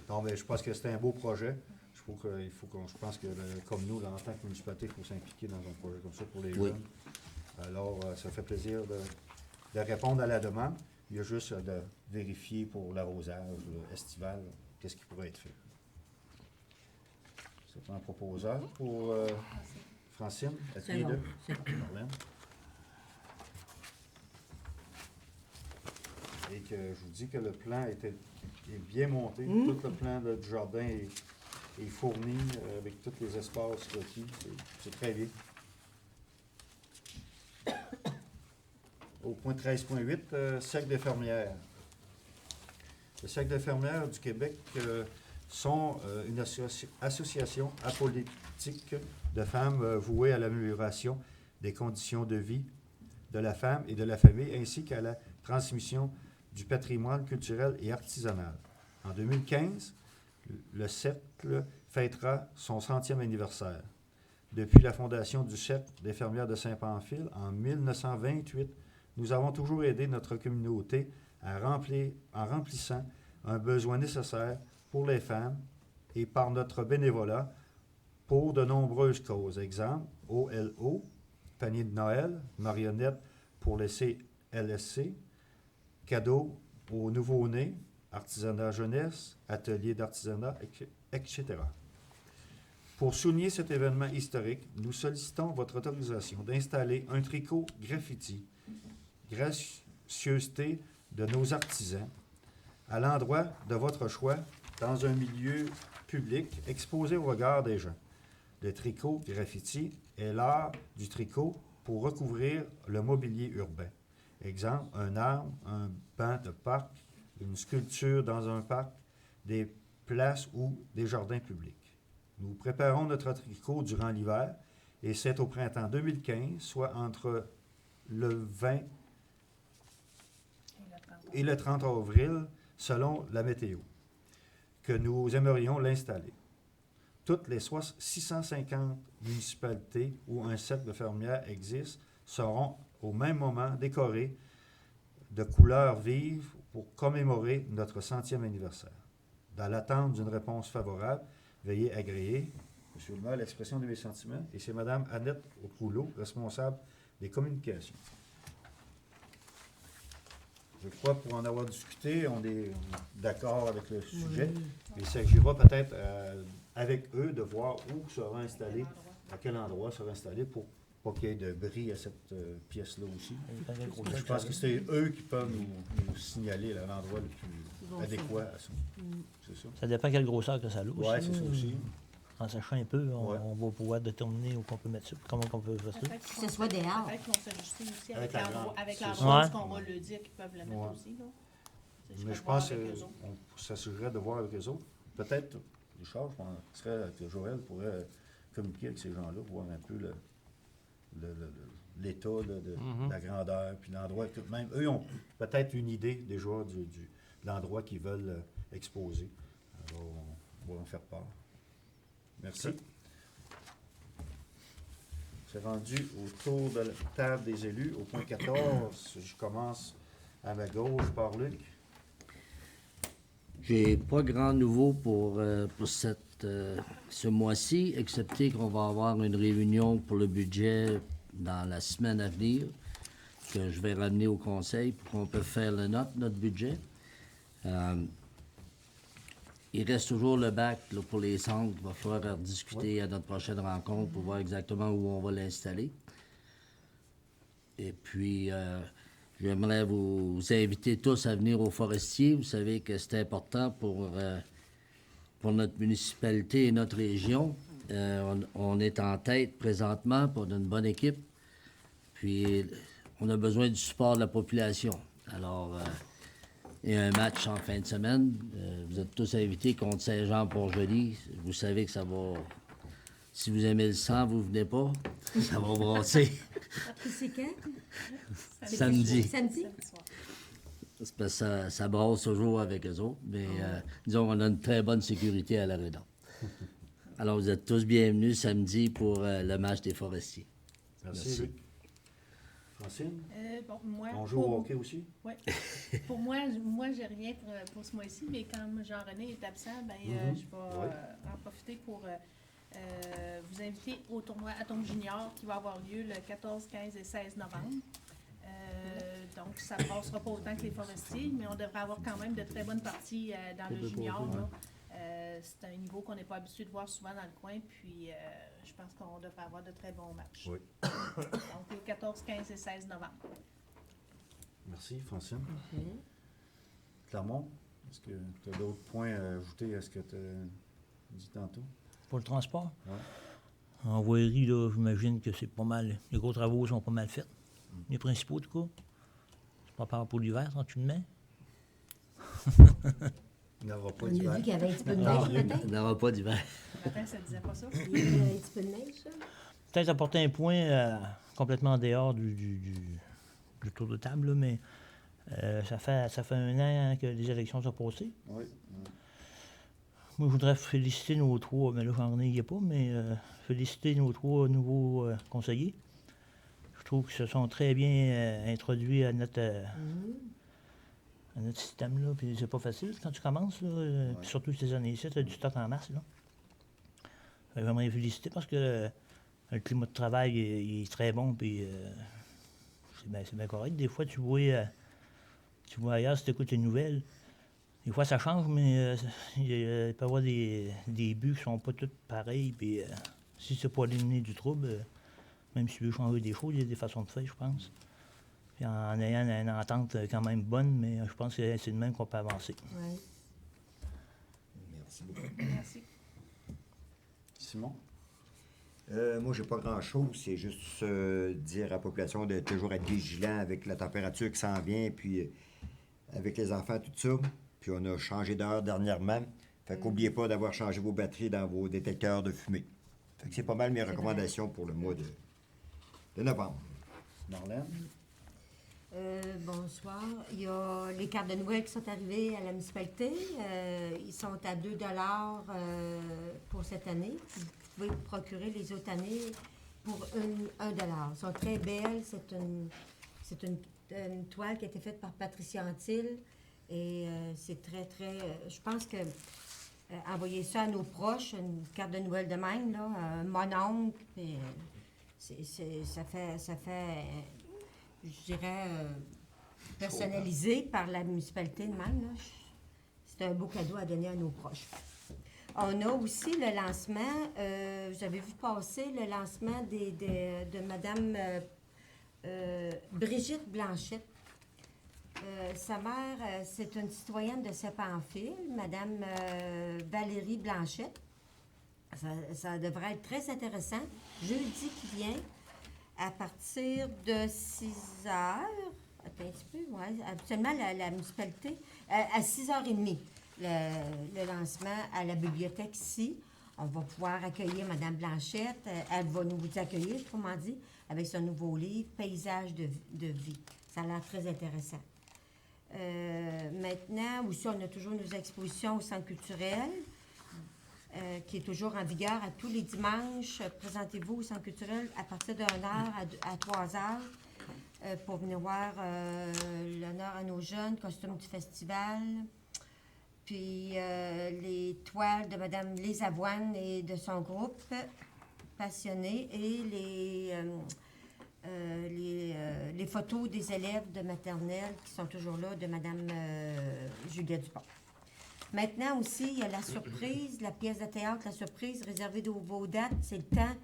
Non, mais je pense que c'est un beau projet. Je pense que, comme nous, là, en tant que municipalité, il faut s'impliquer dans un projet comme ça pour les jeunes. Alors, ça fait plaisir de répondre à la demande. Il y a juste de vérifier pour l'arrosage estival, qu'est-ce qui pourrait être fait. C'est un proposeur pour Francine. Est-ce qu'il est là? Marlène? Et que je vous dis que le plan est bien monté. Tout le plan du jardin est fourni avec tous les espaces requis. C'est très bien. Au point 13.8, Cercle des fermières. Le Cercle des fermières du Québec sont une association apolitique de femmes vouées à l'amélioration des conditions de vie de la femme et de la famille, ainsi qu'à la transmission du patrimoine culturel et artisanal. En 2015, le Cercle fêtera son 100e anniversaire. Depuis la fondation du Cercle des fermières de Saint-Pamphile en 1928, nous avons toujours aidé notre communauté en remplissant un besoin nécessaire pour les femmes et par notre bénévolat pour de nombreuses causes. Exemple, OLO, panier de Noël, marionnettes pour les CLSC, cadeaux aux nouveau-nés, artisanat jeunesse, ateliers d'artisanat, etc. Pour souligner cet événement historique, nous sollicitons votre autorisation d'installer un tricot graffiti, gracieuseté de nos artisans, à l'endroit de votre choix, dans un milieu public exposé au regard des gens. Le tricot graffiti est l'art du tricot pour recouvrir le mobilier urbain. Exemple, un arbre, un banc de parc, une sculpture dans un parc, des places ou des jardins publics. Nous préparons notre tricot durant l'hiver et c'est au printemps 2015, soit entre le 20 et le 30 avril, selon la météo, que nous aimerions l'installer. Toutes les 650 municipalités où un cercle de fermières existe seront au même moment décorées de couleurs vives pour commémorer notre 100e anniversaire. Dans l'attente d'une réponse favorable, veuillez agréer, M. le maire, l'expression de mes sentiments, et c'est Mme Annette Rouleau, responsable des communications. Je crois, pour en avoir discuté, on est d'accord avec le sujet. Il s'agira peut-être avec eux de voir où sera installé, à quel endroit sera installé pour pas qu'il y ait de bris à cette pièce-là aussi. Je pense que c'est eux qui peuvent nous signaler l'endroit le plus adéquat à ça. C'est ça. Ça dépend quelle grosseur que ça a. Oui, c'est ça aussi. En sachant un peu, on va pouvoir déterminer où on peut mettre ça, comment on peut faire ça. Que ce soit dehors. Peut-être qu'on s'ajuster aussi Avec avec la l'endroit qu'on va le dire qu'ils peuvent le mettre aussi. Là. Mais je pense qu'on s'assurerait de voir avec eux autres. Peut-être, Richard, je penserais que Joël pourrait communiquer avec ces gens-là, voir un peu l'état de la grandeur, puis l'endroit. Même eux ont peut-être une idée déjà de l'endroit qu'ils veulent exposer. Alors, on va en faire part. Merci. C'est rendu autour de la table des élus. Au point 14, je commence à ma gauche par Luc. J'ai pas grand nouveau pour ce mois-ci, excepté qu'on va avoir une réunion pour le budget dans la semaine à venir, que je vais ramener au conseil pour qu'on puisse faire notre budget. Il reste toujours le bac là, pour les centres. Il va falloir discuter à notre prochaine rencontre pour voir exactement où on va l'installer. Et puis, j'aimerais vous inviter tous à venir au Forestier. Vous savez que c'est important pour notre municipalité et notre région. On est en tête présentement, puis on a une bonne équipe. Puis on a besoin du support de la population. Alors, il y a un match en fin de semaine. Vous êtes tous invités contre Saint-Jean-Port-Joli. Vous savez que ça va... Si vous aimez le sang, vous venez pas. Ça va brasser. C'est quand? Samedi. Samedi? C'est parce que ça brasse toujours avec eux autres. Mais disons qu'on a une très bonne sécurité à l'aréna. Alors, vous êtes tous bienvenus samedi pour le match des Forestiers. Merci. Luc. Francine? Bon, moi, on joue au hockey aussi? Oui. Pour moi, j'ai rien pour ce mois-ci, mais quand Jean-René est absent, ben, je vais en profiter pour vous inviter au tournoi Atome Junior qui va avoir lieu le 14, 15 et 16 novembre. Donc, ça ne passera pas autant que les Forestiers, mais on devrait avoir quand même de très bonnes parties dans le junior. Là. C'est un niveau qu'on n'est pas habitué de voir souvent dans le coin, puis je pense qu'on devrait avoir de très bons matchs. Oui. Donc, le 14, 15 et 16 novembre. Merci, Francine. Clermont, est-ce que tu as d'autres points à ajouter à ce que tu as dit tantôt? Pour le transport? Ouais. En voirie, là, j'imagine que c'est pas mal. Les gros travaux sont pas mal faits. Les principaux, en tout cas. C'est pas part pour l'hiver, sans tu le mets. Il n'y aura pas On a d'hiver. vu qu'il y avait un petit peu de neige, peut-être. Il n'y aura pas d'hiver. Le matin, ça ne disait pas ça. Il y avait un petit peu de neige, ça. Peut-être apporter un point complètement en dehors du tour de table, là, mais ça fait 1 an que les élections sont passées. Oui. Moi, je voudrais féliciter nos 3, mais là, j'en ai pas, mais féliciter nos 3 nouveaux conseillers. Je trouve qu'ils se sont très bien introduits à notre système, là. Puis c'est pas facile quand tu commences, là. Puis surtout ces années-ci, tu as du stock en masse, là. J'aimerais les féliciter parce que le climat de travail il est très bon, puis c'est bien correct. Des fois, tu vois ailleurs, si tu écoutes les nouvelles, des fois, ça change, mais il peut y avoir des buts qui sont pas tous pareils, puis si c'est pour éliminer du trouble, même si tu veux changer des choses, il y a des façons de faire, je pense. Puis en ayant une entente quand même bonne, mais je pense que c'est de même qu'on peut avancer. Oui. Merci beaucoup. Merci. Simon? Moi, j'ai pas grand-chose. C'est juste dire à la population de toujours être vigilant avec la température qui s'en vient, puis avec les enfants, tout ça. Puis on a changé d'heure dernièrement. Fait qu'oubliez pas d'avoir changé vos batteries dans vos détecteurs de fumée. Fait que c'est pas mal mes recommandations pour le mois de novembre. Marlène? Bonsoir. Il y a les cartes de Noël qui sont arrivées à la municipalité. Ils sont à 2 pour cette année. Vous pouvez vous procurer les autres années pour 1 Elles sont très belles. C'est une toile qui a été faite par Patricia Antil. Et c'est très, très... je pense que envoyer ça à nos proches, une carte de Noël de même, là, mon oncle, puis, ça fait je dirais, personnalisé par la municipalité de même. Là. C'est un beau cadeau à donner à nos proches. On a aussi le lancement, vous avez vu passer le lancement de Mme Brigitte Blanchette. Sa mère, c'est une citoyenne de Saint-Pamphile, Mme Valérie Blanchette. Ça devrait être très intéressant. Jeudi qui vient, à partir de 6 heures, attends un petit peu, oui, habituellement, la municipalité, à 6h30, le lancement à la bibliothèque ici. On va pouvoir accueillir Mme Blanchette. Elle va nous accueillir, autrement dit, avec son nouveau livre, Paysages de vie. Ça a l'air très intéressant. Maintenant, aussi, on a toujours nos expositions au Centre culturel, qui est toujours en vigueur à tous les dimanches. Présentez-vous au Centre culturel à partir de 1h à 3h pour venir voir l'honneur à nos jeunes, costumes du festival, puis les toiles de Mme Lise Avoine et de son groupe passionné et les photos des élèves de maternelle qui sont toujours là, de Mme Juliette Dupont. Maintenant aussi, il y a la surprise, la pièce de théâtre, la surprise, réservée de vos dates. C'est le temps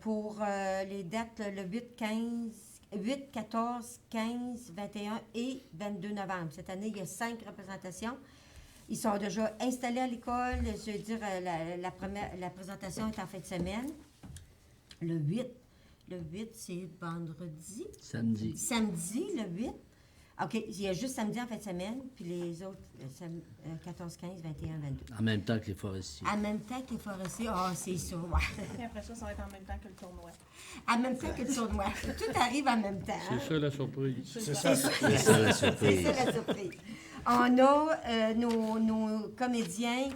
pour les dates le 8, 14, 15, 21 et 22 novembre. Cette année, il y a 5 représentations. Ils sont déjà installés à l'école. Je veux dire, la présentation est en fin de semaine. Le 8. Le 8, c'est vendredi. Samedi. Samedi, le 8. OK, il y a juste samedi en fin de semaine, puis les autres, 14, 15, 21, 22. En même temps que les forestiers. En même temps que les forestiers, ah, c'est sûr, ouais. Et après ça va être en même temps que le tournoi. En même temps que le tournoi. Tout arrive en même temps. Hein? C'est ça la surprise. C'est ça la surprise. On a nos comédiens,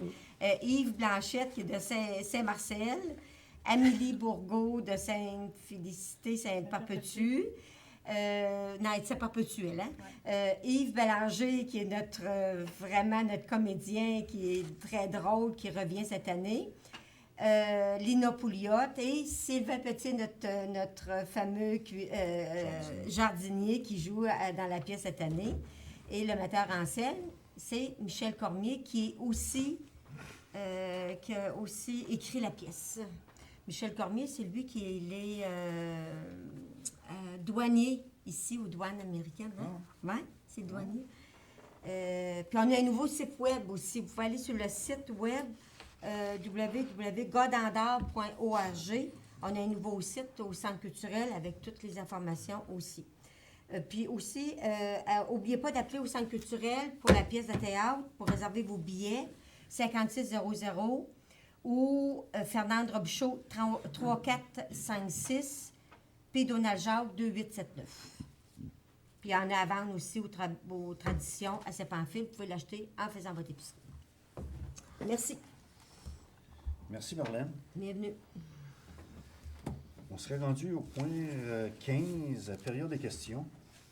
Yves Blanchette, qui est de Saint-Marcel, Amélie Bourgault de Sainte-Félicité, Sainte-Perpétue. Non, c'est Perpétuel, hein? Yves Bélanger, qui est vraiment notre comédien, qui est très drôle, qui revient cette année. Lina Pouliot et Sylvain Petit, notre fameux jardinier qui joue dans la pièce cette année. Et le metteur en scène, c'est Michel Cormier, qui a aussi écrit la pièce. Michel Cormier, c'est lui qui est douanier ici aux douanes américaines. Hein? Oui, c'est douanier. Puis on a un nouveau site web aussi. Vous pouvez aller sur le site web www.godandard.org. On a un nouveau site au Centre culturel avec toutes les informations aussi. Puis aussi, n'oubliez pas d'appeler au Centre culturel pour la pièce de théâtre, pour réserver vos billets, 5600 ou Fernande Robichaud, 3456, P. Donald Jacques, 2879. Puis il y en a à vendre aussi aux Traditions à Saint-Pamphile. Vous pouvez l'acheter en faisant votre épicerie. Merci. Merci, Marlène. Bienvenue. On serait rendu au point 15, période des questions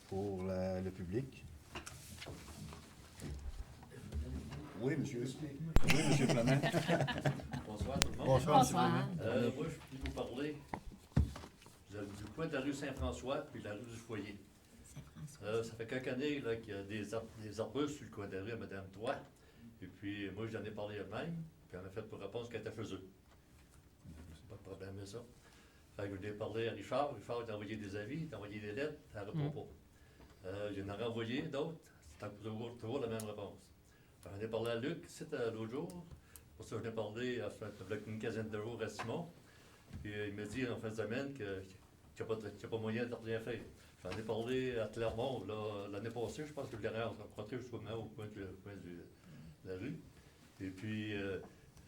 pour le public. Oui, monsieur. Oui, monsieur Flamand. Bonsoir tout le monde. Bonsoir, monsieur Flamand. Moi, je peux vous parler du coin de la rue Saint-François puis de la rue du Foyer. Ça fait quelques années là, qu'il y a des arbustes sur le coin de la rue à Madame Troy. Et puis, moi, j'en ai parlé elle-même, puis elle m'a fait pour réponse qu'elle était faiseux. C'est pas de problème avec ça. Fait que je l'ai parlé à Richard. Richard il a envoyé des avis, il a envoyé des lettres, elle ne répond pas. J'en ai renvoyé d'autres, c'est toujours la même réponse. J'en ai parlé à Luc, c'était l'autre jour. Pour ça, je l'ai parlé avec une quinzaine de jours à Simon. Puis il m'a dit en fin de semaine qu'il n'y a pas moyen de rien faire. J'en ai parlé à Clermont l'année passée, je pense que je l'ai rencontré justement au coin de la rue. Et puis,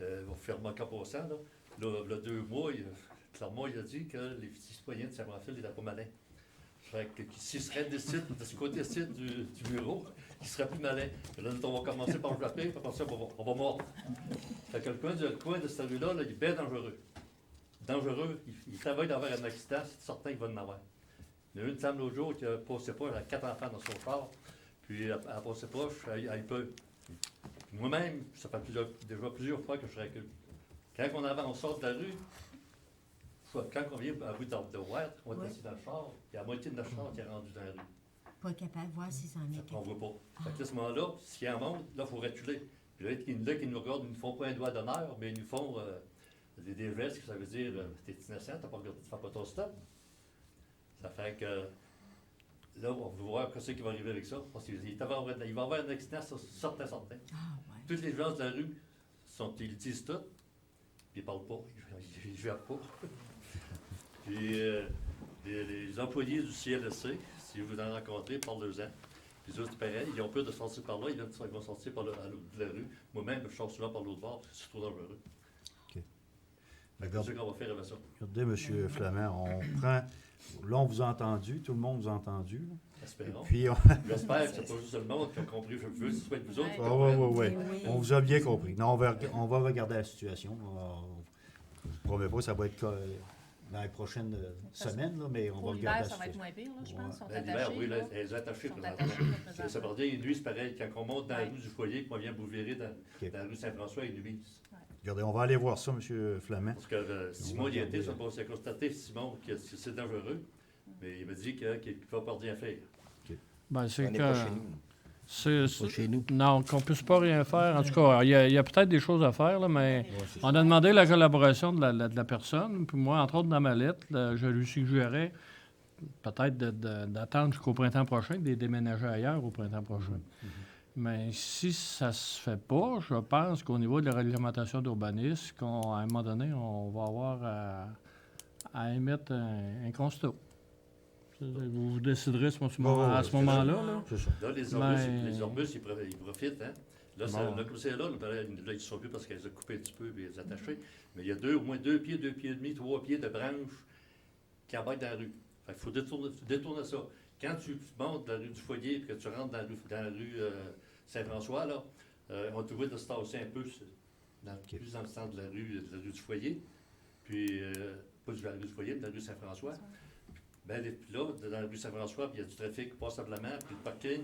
on fait remarquer pour ça, là, 2 mois, Clermont il a dit que les citoyens de Saint-Pamphile n'étaient pas malins. Fait que s'ils seraient de ce côté-ci du bureau, ils seraient plus malins. Là, on va commencer par le frapper, puis après ça, on va mordre. Fait que le coin de cette rue-là, il est bien dangereux. Dangereux, il travaille d'avoir un accident, c'est certain qu'il va en avoir. Il y en a une femme l'autre jour qui a passé proche, elle a 4 enfants dans son char, puis elle a passé proche, elle peut. Moi-même, ça fait déjà plusieurs fois que je recule. Quand on sort de la rue, quand on vient à bout de Ward, on est assis dans le char, il y a la moitié de notre char qui est rendu dans la rue. Pas capable de voir si ça en est. On ne voit pas. Fait que à ce moment-là, s'il y en monte, là, il faut reculer. Puis là, qui nous regardent, ils ne nous font pas un doigt d'honneur, mais ils nous font des gestes, ça veut dire t'es innocent, t'as pas regardé, tu ne fais pas ton stop. Ça fait que là, on va voir ce qui va arriver avec ça. Parce qu'il va y avoir un accident, ça, certain. Toutes les gens de la rue, ils disent tout, puis ils ne parlent pas, ils ne gèrent pas. Puis les employés du CLSC, si vous en rencontrez, parlez-en. Les autres, pareil, ils ont peur de sortir par là, ils vont sortir par à l'autre de la rue. Moi-même, je sors souvent par l'autre bord, parce que c'est trop dangereux. OK. C'est ce qu'on va faire avec ça. Regardez, M. Flamand, on prend... Là, on vous a entendu, tout le monde vous a entendu. Là. Espérons. Puis j'espère que c'est pas juste le monde qui a compris. Je veux que ce soit vous autres. Oui. On vous a bien compris. Non, on va regarder la situation. Je ne promets pas que ça va être dans les prochaines semaines, là, mais on va regarder la situation. Ça va être moins pire, là, je pense. L'hiver, oui, elles sont attachées présentement. Ça veut dire, une nuit, c'est pareil. Quand on monte dans la rue du Foyer, qu'on vient Bouvier dans la rue Saint-François, une nuit. Regardez, on va aller voir ça, M. Flamand. Parce que Simon, il a été, ça s'est constaté, Simon, que c'est dangereux, mais il m'a dit qu'il ne va pas rien faire. Okay. Ben, c'est on que... pas chez nous. Pas chez nous. Non, qu'on ne puisse pas rien faire. En tout cas, il y a peut-être des choses à faire, là, mais on a demandé la collaboration de la personne. Puis moi, entre autres, dans ma lettre, là, je lui suggérais peut-être d'attendre jusqu'au printemps prochain, de déménager ailleurs au printemps prochain. Mais si ça se fait pas, je pense qu'au niveau de la réglementation d'urbanisme, qu'à un moment donné, on va avoir à émettre un constat. Vous déciderez à ce moment-là. Là. C'est ça. Là, les arbustes, ils profitent. Hein? Là, le conseil là, ils ne sont plus parce qu'ils les ont coupés un petit peu et les attachés. Mais il y a au moins 2 pieds, 2 pieds et demi, 3 pieds de branches qui embarquent dans la rue. Fait qu'il faut détourner ça. Quand tu montes dans la rue du Foyer et que tu rentres dans la rue Saint-François, là, on te voit de se tasser un peu plus dans le centre de la rue du Foyer. Puis, pas de la rue du Foyer, mais de la rue Saint-François. Bien, là, dans la rue Saint-François, il y a du trafic passablement, puis le parking,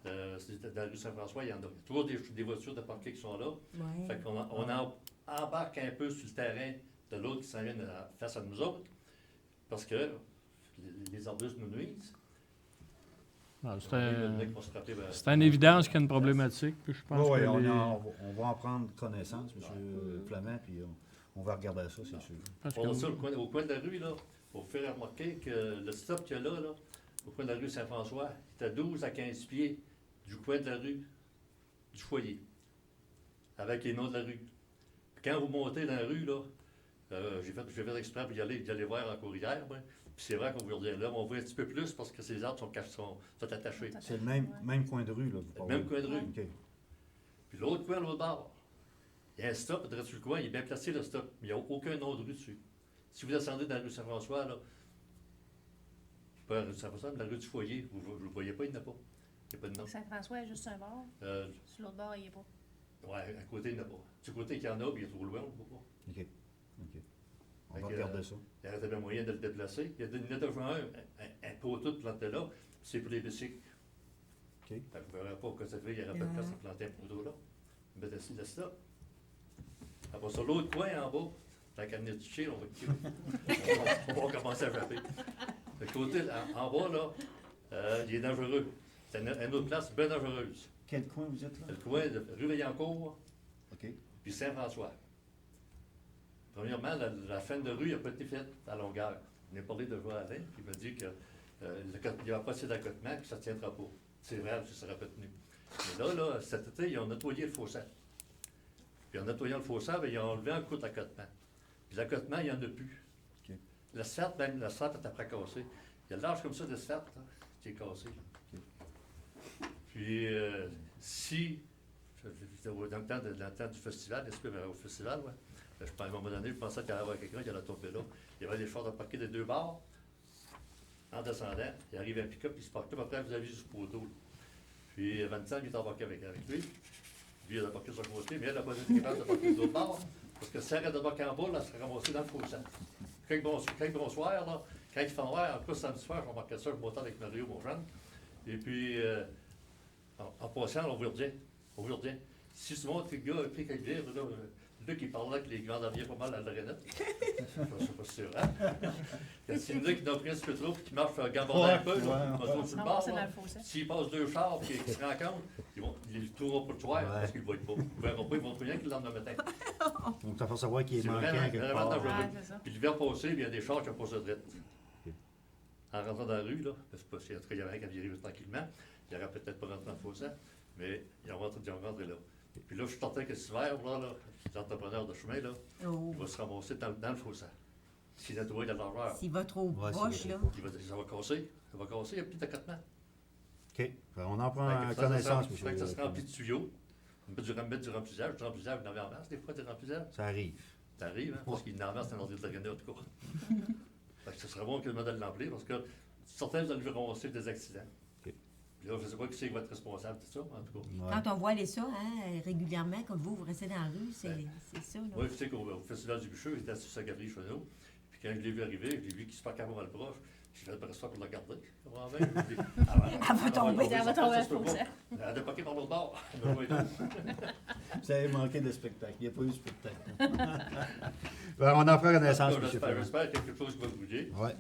dans la rue Saint-François, il y en a toujours des voitures de parking qui sont là. Ouais. Fait qu'on embarque un peu sur le terrain de l'autre qui s'en vient face à nous autres, parce que les arbustes nous nuisent. C'est une évidence qu'il y a une problématique. Puis je pense Oui, que on va en prendre connaissance, M. Flamand, puis on va regarder ça, c'est sûr. Pour ça, au coin de la rue, là, pour vous faire remarquer que le stop qu'il y a là, au coin de la rue Saint-François, est à 12 à 15 pieds du coin de la rue du Foyer, avec les noms de la rue. Puis quand vous montez dans la rue, là, j'ai fait exprès pour y aller voir en courrière, moi. Puis c'est vrai qu'on vous redit là, on voit un petit peu plus parce que ces arbres sont attachés. C'est le même coin de rue, là. Le même coin de rue. OK. Puis l'autre coin, l'autre bord, il y a un stop, direct sur le coin, il est bien placé le stop, mais il n'y a aucun nom de rue dessus. Si vous descendez dans la rue Saint-François, là, pas la rue Saint-François, mais la rue du Foyer, vous ne le voyez pas, il n'y en a pas. Il n'y a pas de nom. Saint-François est juste un bord. Sur l'autre bord, il n'y a pas. Oui, à côté, il n'y en a pas. Du côté qu'il y en a, puis il est trop loin, on ne voit pas. OK. On va regarder ça. Il y aurait bien moyen de le déplacer. Il y a déjà un poteau de planter là, c'est pour les bicycles. OK. Fait que vous ne verrez pas que ça fait, il n'y aurait pas de place à planter un poteau là. Mais laisse ça. Après ça, l'autre coin en bas, tant qu'à venir toucher, on va commencer à frapper. Le côté en bas, là, il est dangereux. C'est une autre place bien dangereuse. Quel coin vous êtes là? Le coin de rue Vaillancourt, OK. puis Saint-François. Premièrement, la fin de rue n'a pas été faite à longueur. On a parlé de Alain, puis il m'a dit qu'il n'y aura pas assez d'accotement, que ça ne tiendra pas. C'est vrai, ça ne sera pas tenu. Mais là, cet été, ils ont nettoyé le fossé. Puis en nettoyant le fossé, ils ont enlevé un coup d'accotement. Puis l'accotement, il n'y en a plus. Okay. L'asphalte, même, l'asphalte est après cassé. Il y a de l'âge comme ça d'asphalte qui est cassé. Okay. Puis, si, dans le temps du festival, est-ce que au festival, ouais, à un moment donné, je pensais qu'il y avait quelqu'un qui allait tomber là. Il y avait des chars de parquet des deux bords. En descendant, il arrive un pick-up, il se parque là, après, vous avez vu ce poteau. Puis, Vincent, il est embarqué avec lui. Lui, il a embarqué sur son côté, mais elle n'a pas été capable de parquer de l'autre bord. Parce que si elle arrête de embarquer en bas, là, elle serait ramassée dans le fossé. Quand bonsoir, là, quand il fait noir, en plus, samedi soir, je remarquais ça, je montais avec Mario, mon jeune. Et puis, en passant, on vous le dit. Si tu montres que le gars a pris quelques livres, là, qui parlait avec les grands avions pas mal à la rainette. Je ne sais pas si c'est vrai. Il y a une qui n'a pris un petit peu trop et qui marche gambardant un peu, on se trouve sur le bord. S'ils passent deux chars et qu'ils se rencontrent, ils ne trouvent pas le soir parce qu'ils ne voient pas. Ils ne verront pas, ils vont plus rien que le lendemain matin. Donc, ça faut savoir qu'il est manquant quelque part. Puis l'hiver passé, il y a des chars qui ont passé de droite. En rentrant dans la rue, là, parce qu'il y avait un qui arrive tranquillement, il n'aurait peut-être pas rentré dans le fossé, mais ils ont rentré là. Puis là, je suis certain que cet hiver, l'entrepreneur de chemin, là, il va se ramasser dans le fossé. S'il nettoie la largeur. S'il va trop proche, là. Ça va casser. Il y a plus d'accotement. OK. On en prend connaissance, M. Ça se remplit de tuyaux. On met du remplissage. Du remplissage, il y en avait en masse, des fois, des remplissages. Ça arrive. Ça arrive, hein, parce qu'il y en a en masse dans l'ordre de la Grenade, en tout cas. Fait que ce serait bon que le modèle l'emplit, parce que certains, vous allez ramasser des accidents. Là, je ne sais pas qui c'est qui va être responsable de ça, en tout cas. Ouais. Quand on voit ça régulièrement, comme vous restez dans la rue, c'est ça. Là. Moi, je sais qu'au Festival du Bûcheux, il était assis sur sa galerie chez nous. Puis quand je l'ai vu arriver, j'ai vu qu'il se parquait avant le proche. J'ai fait presque pour le regarder. Elle va tomber. Elle va tomber à ce fossé. Elle a parqué par l'autre bord. Vous avez manqué de spectacle. Il n'y a pas eu de spectacle. On en fera connaissance, M. J'espère quelque chose qui va bouger. Ouais,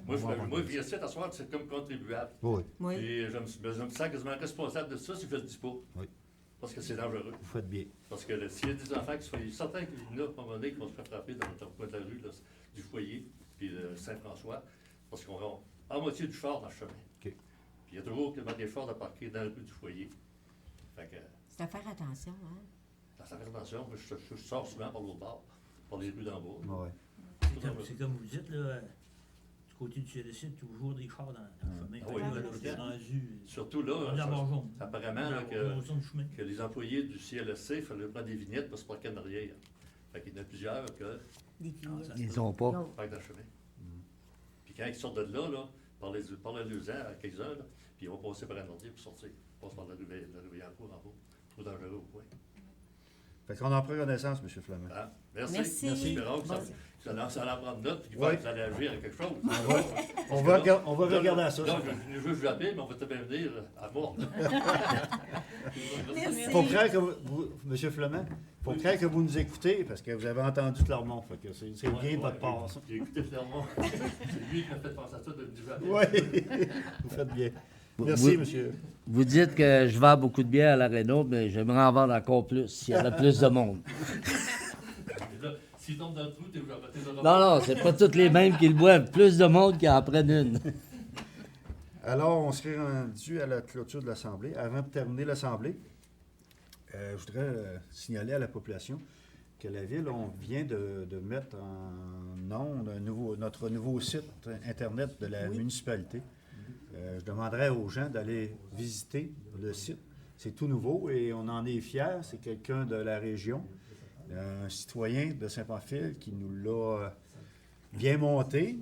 moi, via ça, t'asseoir, c'est comme contribuable. Oui. Et je me sens quasiment responsable de ça si je le dis pas. Oui. Parce que c'est dangereux. Vous faites bien. Parce que s'il y a des enfants qui sont certains qui viennent là, à un moment donné, qui vont se faire frapper dans le coin de la rue, là, du Foyer, puis de Saint-François, parce qu'on va à moitié du char dans le chemin. Okay. Puis il y a toujours des chars de parquer dans la rue du Foyer. Fait que C'est à faire attention, hein? Ça fait attention, moi, je sors souvent par l'autre bord, par les rues d'en bas. Ouais. C'est comme vous dites, là, du côté du CLSC, toujours des chars dans le chemin. Ah oui. Fait que là, c'est rendu. Surtout là, Comme la barre jaune. apparemment, là, Dans le chemin. que les employés du CLSC, il fallait prendre des vignettes pour se parquer en arrière. Fait qu'il y en a plusieurs que Des vignettes. Ils ont pas. parquent dans le chemin. Puis quand ils sortent de là, par les 2 ans, à quelques heures, puis ils vont passer par un ordi pour sortir. Ils passent par la rue en cours en bas. Trop dangereux au point. Fait qu'on en prend connaissance, M. Flamand. Ah, merci. Merci. Espérons que Bon. ça en prendre note, puis Ouais. vous allez agir à quelque chose. On va regarder à ça. Là, je veux appeler, mais on va te bien venir à mort. Merci. Faut craindre que M. Flamand, faut craindre que vous nous écoutez, parce que vous avez entendu Clermont. Fait que c'est bien de votre part, ça. J'ai écouté Clermont. C'est lui qui m'a fait penser à ça de me dire. Oui, vous faites bien. Merci, monsieur. Vous dites que je vends beaucoup de bière à l'Aréna, mais j'aimerais en vendre encore plus s'il y avait plus de monde. S'il tombe dans le trou, t'es Non, c'est pas tous les mêmes qui le boivent. Plus de monde qui en prennent une. Alors, on serait rendu à la clôture de l'Assemblée. Avant de terminer l'Assemblée, je voudrais signaler à la population que la Ville, on vient de mettre en onde notre nouveau site Internet de la municipalité. Je demanderais aux gens d'aller visiter le site. C'est tout nouveau et on en est fiers. C'est quelqu'un de la région, un citoyen de Saint-Pamphile qui nous l'a bien monté.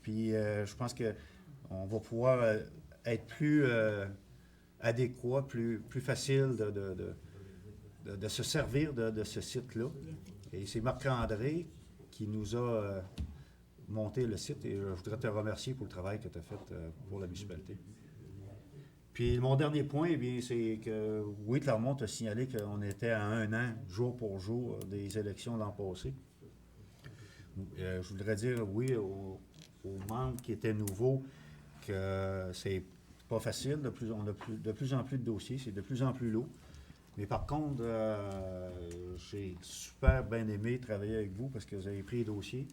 Puis je pense qu'on va pouvoir être plus adéquat, plus facile de se servir de ce site-là. Et c'est Marc-André qui nous a monté le site et je voudrais te remercier pour le travail que tu as fait pour la municipalité. Puis mon dernier point, eh bien, c'est que, oui, Clermont a signalé qu'on était à 1 an, jour pour jour, des élections l'an passé. Je voudrais dire, oui, aux membres qui étaient nouveaux, que c'est pas facile. On a de plus en plus de dossiers, c'est de plus en plus lourd. Mais par contre, j'ai super bien aimé travailler avec vous parce que vous avez pris les dossiers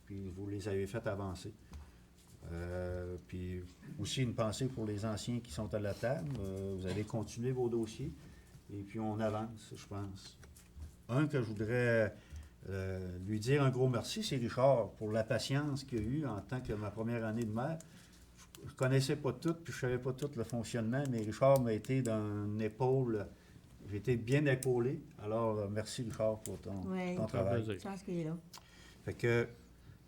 puis vous les avez fait avancer. Puis aussi une pensée pour les anciens qui sont à la table. Vous allez continuer vos dossiers et puis on avance, je pense. Un que je voudrais lui dire un gros merci, c'est Richard, pour la patience qu'il a eue en tant que ma première année de maire. Je ne connaissais pas tout, puis je ne savais pas tout le fonctionnement, mais Richard m'a été d'une épaule. J'ai été bien épaulé. Alors, merci Richard pour ton travail. Je pense qu'il est là. Fait que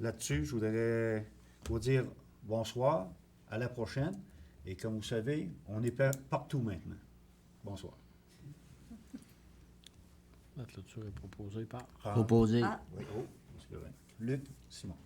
là-dessus, je voudrais vous dire bonsoir, à la prochaine. Et comme vous savez, on est partout maintenant. Bonsoir. La clôture est proposée par... Proposé. Oui, c'est correct. Luc Simon.